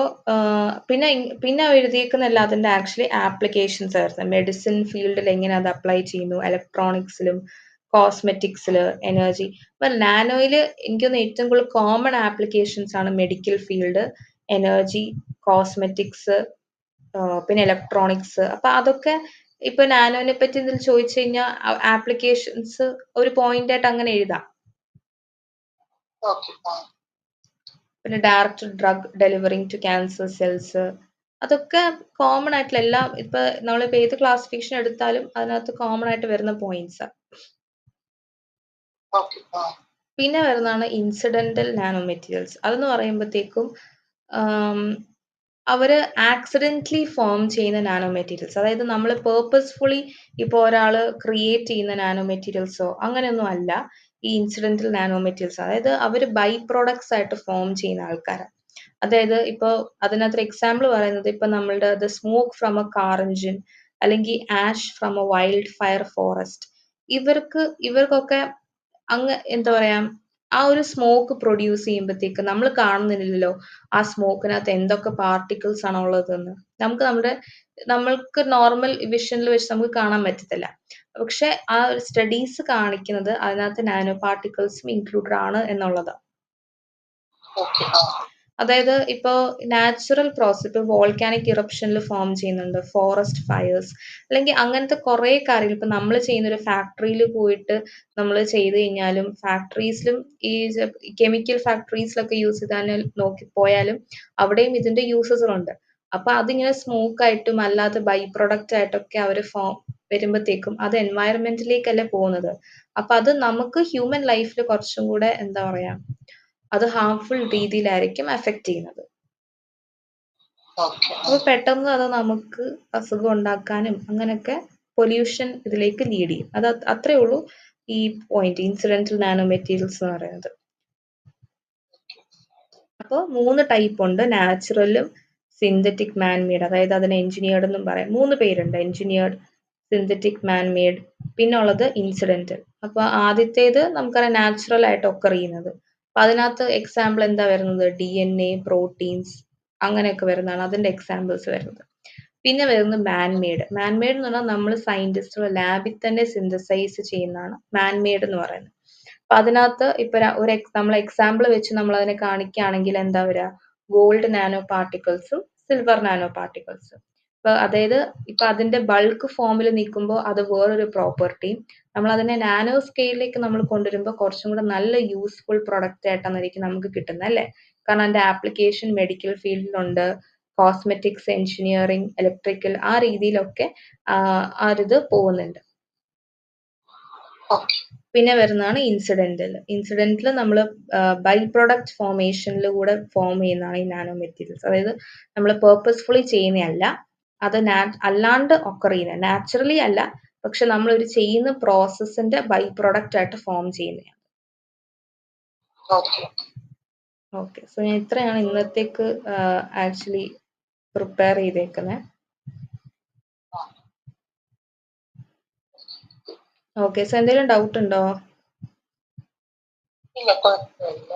പിന്നെ എഴുതിയേക്കുന്ന എല്ലാത്തിന്റെ ആക്ച്വലി ആപ്ലിക്കേഷൻസ് ആയിരുന്നു. മെഡിസിൻ ഫീൽഡിൽ എങ്ങനെ അത് അപ്ലൈ ചെയ്യുന്നു, ഇലക്ട്രോണിക്സിലും കോസ്മെറ്റിക്സില്, എനർജി. അപ്പൊ നാനോയില് എനിക്കൊന്ന് ഏറ്റവും കൂടുതൽ കോമൺ ആപ്ലിക്കേഷൻസ് ആണ് മെഡിക്കൽ ഫീൽഡ്, എനർജി, കോസ്മെറ്റിക്സ്, പിന്നെ ഇലക്ട്രോണിക്സ്. അപ്പൊ അതൊക്കെ ഇപ്പൊ നാനോനെ പറ്റി ഇതിൽ ചോദിച്ചു കഴിഞ്ഞാൽ ആപ്ലിക്കേഷൻസ് ഒരു പോയിന്റ് ആയിട്ട് അങ്ങനെ എഴുതാം. പിന്നെ direct drug delivering to cancer cells, അതൊക്കെ കോമൺ ആയിട്ടുള്ള എല്ലാം. ഇപ്പൊ നമ്മളിപ്പോ ഏത് ക്ലാസിഫിക്കേഷൻ എടുത്താലും അതിനകത്ത് കോമൺ ആയിട്ട് വരുന്ന പോയിന്റ്സ്. പിന്നെ വരുന്നതാണ് ഇൻസിഡന്റൽ നാനോ മെറ്റീരിയൽസ്. അതെന്ന് പറയുമ്പോഴത്തേക്കും അവര് ആക്സിഡന്റലി ഫോം ചെയ്യുന്ന നാനോ മെറ്റീരിയൽസ്. അതായത് നമ്മൾ പേർപ്പസ്ഫുള്ളി ഇപ്പൊ ഒരാള് ക്രിയേറ്റ് ചെയ്യുന്ന നാനോ മെറ്റീരിയൽസോ അങ്ങനെയൊന്നും അല്ല ഈ ഇൻസിഡന്റൽ നാനോ മെറ്റീരിയൽസ്. അതായത് അവര് ബൈ പ്രോഡക്ട്സ് ആയിട്ട് ഫോം ചെയ്യുന്ന ആൾക്കാരാണ്. അതായത് ഇപ്പൊ അതിനകത്ത് എക്സാമ്പിൾ പറയുന്നത് ഇപ്പൊ നമ്മളുടെ the smoke from a car engine, അല്ലെങ്കിൽ ash from a wild fire forest. ഇവർക്കൊക്കെ എന്താ പറയാ, ആ ഒരു സ്മോക്ക് പ്രൊഡ്യൂസ് ചെയ്യുമ്പോഴത്തേക്ക് നമ്മൾ കാണുന്നില്ലല്ലോ ആ സ്മോക്കിനകത്ത് എന്തൊക്കെ പാർട്ടിക്കിൾസ് ആണ് ഉള്ളതെന്ന്. നമ്മൾക്ക് നോർമൽ വിഷനിൽ വെച്ച് നമുക്ക് കാണാൻ പറ്റത്തില്ല. പക്ഷെ ആ ഒരു സ്റ്റഡീസ് കാണിക്കുന്നത് അതിനകത്ത് നാനോ പാർട്ടിക്കിൾസും ഇൻക്ലൂഡഡ് ആണ് എന്നുള്ളതാണ്. അതായത് ഇപ്പോ നാച്ചുറൽ പ്രോസസ്, ഇപ്പൊ വോൾക്കാനിക് ഇറപ്ഷനിൽ ഫോം ചെയ്യുന്നുണ്ട്, ഫോറസ്റ്റ് ഫയേഴ്സ്, അല്ലെങ്കിൽ അങ്ങനത്തെ കുറെ കാര്യങ്ങൾ. ഇപ്പൊ നമ്മൾ ചെയ്യുന്ന ഒരു ഫാക്ടറിയിൽ പോയിട്ട് നമ്മൾ ചെയ്ത് കഴിഞ്ഞാലും, ഫാക്ടറീസിലും ഈ കെമിക്കൽ ഫാക്ടറീസിലൊക്കെ യൂസ് ചെയ്താൽ നോക്കിപ്പോയാലും അവിടെയും ഇതിന്റെ യൂസസുകളുണ്ട്. അപ്പൊ അതിങ്ങനെ സ്മോക്ക് ആയിട്ടും അല്ലാതെ ബൈ പ്രൊഡക്റ്റ് ആയിട്ടൊക്കെ അവര് വരുമ്പോഴത്തേക്കും അത് എൻവയറമെന്റിലേക്കല്ലേ പോകുന്നത്. അപ്പൊ അത് നമുക്ക് ഹ്യൂമൻ ലൈഫിൽ കുറച്ചും കൂടെ എന്താ പറയാ, അത് ഹാർംഫുൾ രീതിയിലായിരിക്കും എഫക്ട് ചെയ്യുന്നത്. അപ്പൊ പെട്ടെന്ന് അത് നമുക്ക് അസുഖം ഉണ്ടാക്കാനും അങ്ങനെയൊക്കെ പൊല്യൂഷൻ ഇതിലേക്ക് ലീഡ് ചെയ്യും. അത് അത്രേ ഉള്ളൂ ഈ പോയിന്റ് ഇൻസിഡന്റൽ നാനോ മെറ്റീരിയൽസ് എന്ന് പറയുന്നത്. അപ്പോൾ 3 ടൈപ്പ് ഉണ്ട്, നാച്ചുറലും സിന്തറ്റിക് മാൻമെയ്ഡ്. അതായത് അതിന് എഞ്ചിനീയർഡ് എന്നും പറയാം. 3 പേരുണ്ട്, എഞ്ചിനീയർഡ്, സിന്തറ്റിക് മാൻമെയ്ഡ്, പിന്നെ ഉള്ളത് ഇൻസിഡന്റൽ. അപ്പൊ ആദ്യത്തേത് നമുക്കറിയാം നാച്ചുറൽ ആയിട്ട് ഒക്കർ ചെയ്യുന്നത്. അപ്പൊ അതിനകത്ത് എക്സാമ്പിൾ എന്താ വരുന്നത്, DNA, പ്രോട്ടീൻസ് അങ്ങനെയൊക്കെ വരുന്നതാണ് അതിന്റെ എക്സാമ്പിൾസ് വരുന്നത്. പിന്നെ വരുന്നത് മാൻമെയ്ഡ്. മാൻമെയ്ഡ് എന്ന് പറഞ്ഞാൽ നമ്മൾ സയന്റിസ്റ്റ് ലാബിൽ തന്നെ സിന്തസൈസ് ചെയ്യുന്നതാണ് മാൻമെയ്ഡ് എന്ന് പറയുന്നത്. അപ്പൊ അതിനകത്ത് ഇപ്പൊ നമ്മൾ എക്സാമ്പിൾ വെച്ച് നമ്മൾ അതിനെ കാണിക്കുകയാണെങ്കിൽ എന്താ വരിക, ഗോൾഡ് നാനോ പാർട്ടിക്കിൾസും സിൽവർ നാനോ പാർട്ടിക്കിൾസും. അതായത് ഇപ്പൊ അതിന്റെ ബൾക്ക് ഫോമിൽ നിൽക്കുമ്പോൾ അത് വേറൊരു പ്രോപ്പർട്ടിയും, നമ്മൾ അതിനെ നാനോ സ്കെയിലിലേക്ക് നമ്മൾ കൊണ്ടുവരുമ്പോൾ കുറച്ചും കൂടെ നല്ല യൂസ്ഫുൾ പ്രൊഡക്റ്റ് ആയിട്ടായിരിക്കും നമുക്ക് കിട്ടുന്നത് അല്ലേ. കാരണം അതിന്റെ ആപ്ലിക്കേഷൻ മെഡിക്കൽ ഫീൽഡിലുണ്ട്, കോസ്മെറ്റിക്സ്, എഞ്ചിനീയറിംഗ്, ഇലക്ട്രിക്കൽ, ആ രീതിയിലൊക്കെ ഇത് പോകുന്നുണ്ട്. പിന്നെ വരുന്നതാണ് ഇൻസിഡന്റൽ. ഇൻസിഡന്റൽ നമ്മൾ ബൈ പ്രൊഡക്റ്റ് ഫോർമേഷനിൽ കൂടെ ഫോം ചെയ്യുന്നതാണ് ഈ നാനോ മെറ്റീരിയൽസ്. അതായത് നമ്മൾ പേർപ്പസ്ഫുള്ളി ചെയ്യുന്നതല്ല, അത് അല്ലാണ്ട് ഒക്കർ ചെയ്യുന്ന, നാച്ചുറലി അല്ല, പക്ഷെ നമ്മൾ ഒരു ചെയ്യുന്ന പ്രോസസ്സിന്റെ ബൈ പ്രൊഡക്റ്റ് ആയിട്ട് ഫോം ചെയ്യുന്നതാണ്. ഓക്കെ. സോ ഞാൻ ഇത്രയാണ് ഇന്നത്തേക്ക് ആക്ച്വലി പ്രിപ്പയർ ചെയ്തേക്കുന്നത്. ഓക്കെ. സോ എന്തെങ്കിലും ഡൗട്ട് ഉണ്ടോ? ഇല്ല കുഴപ്പമില്ല.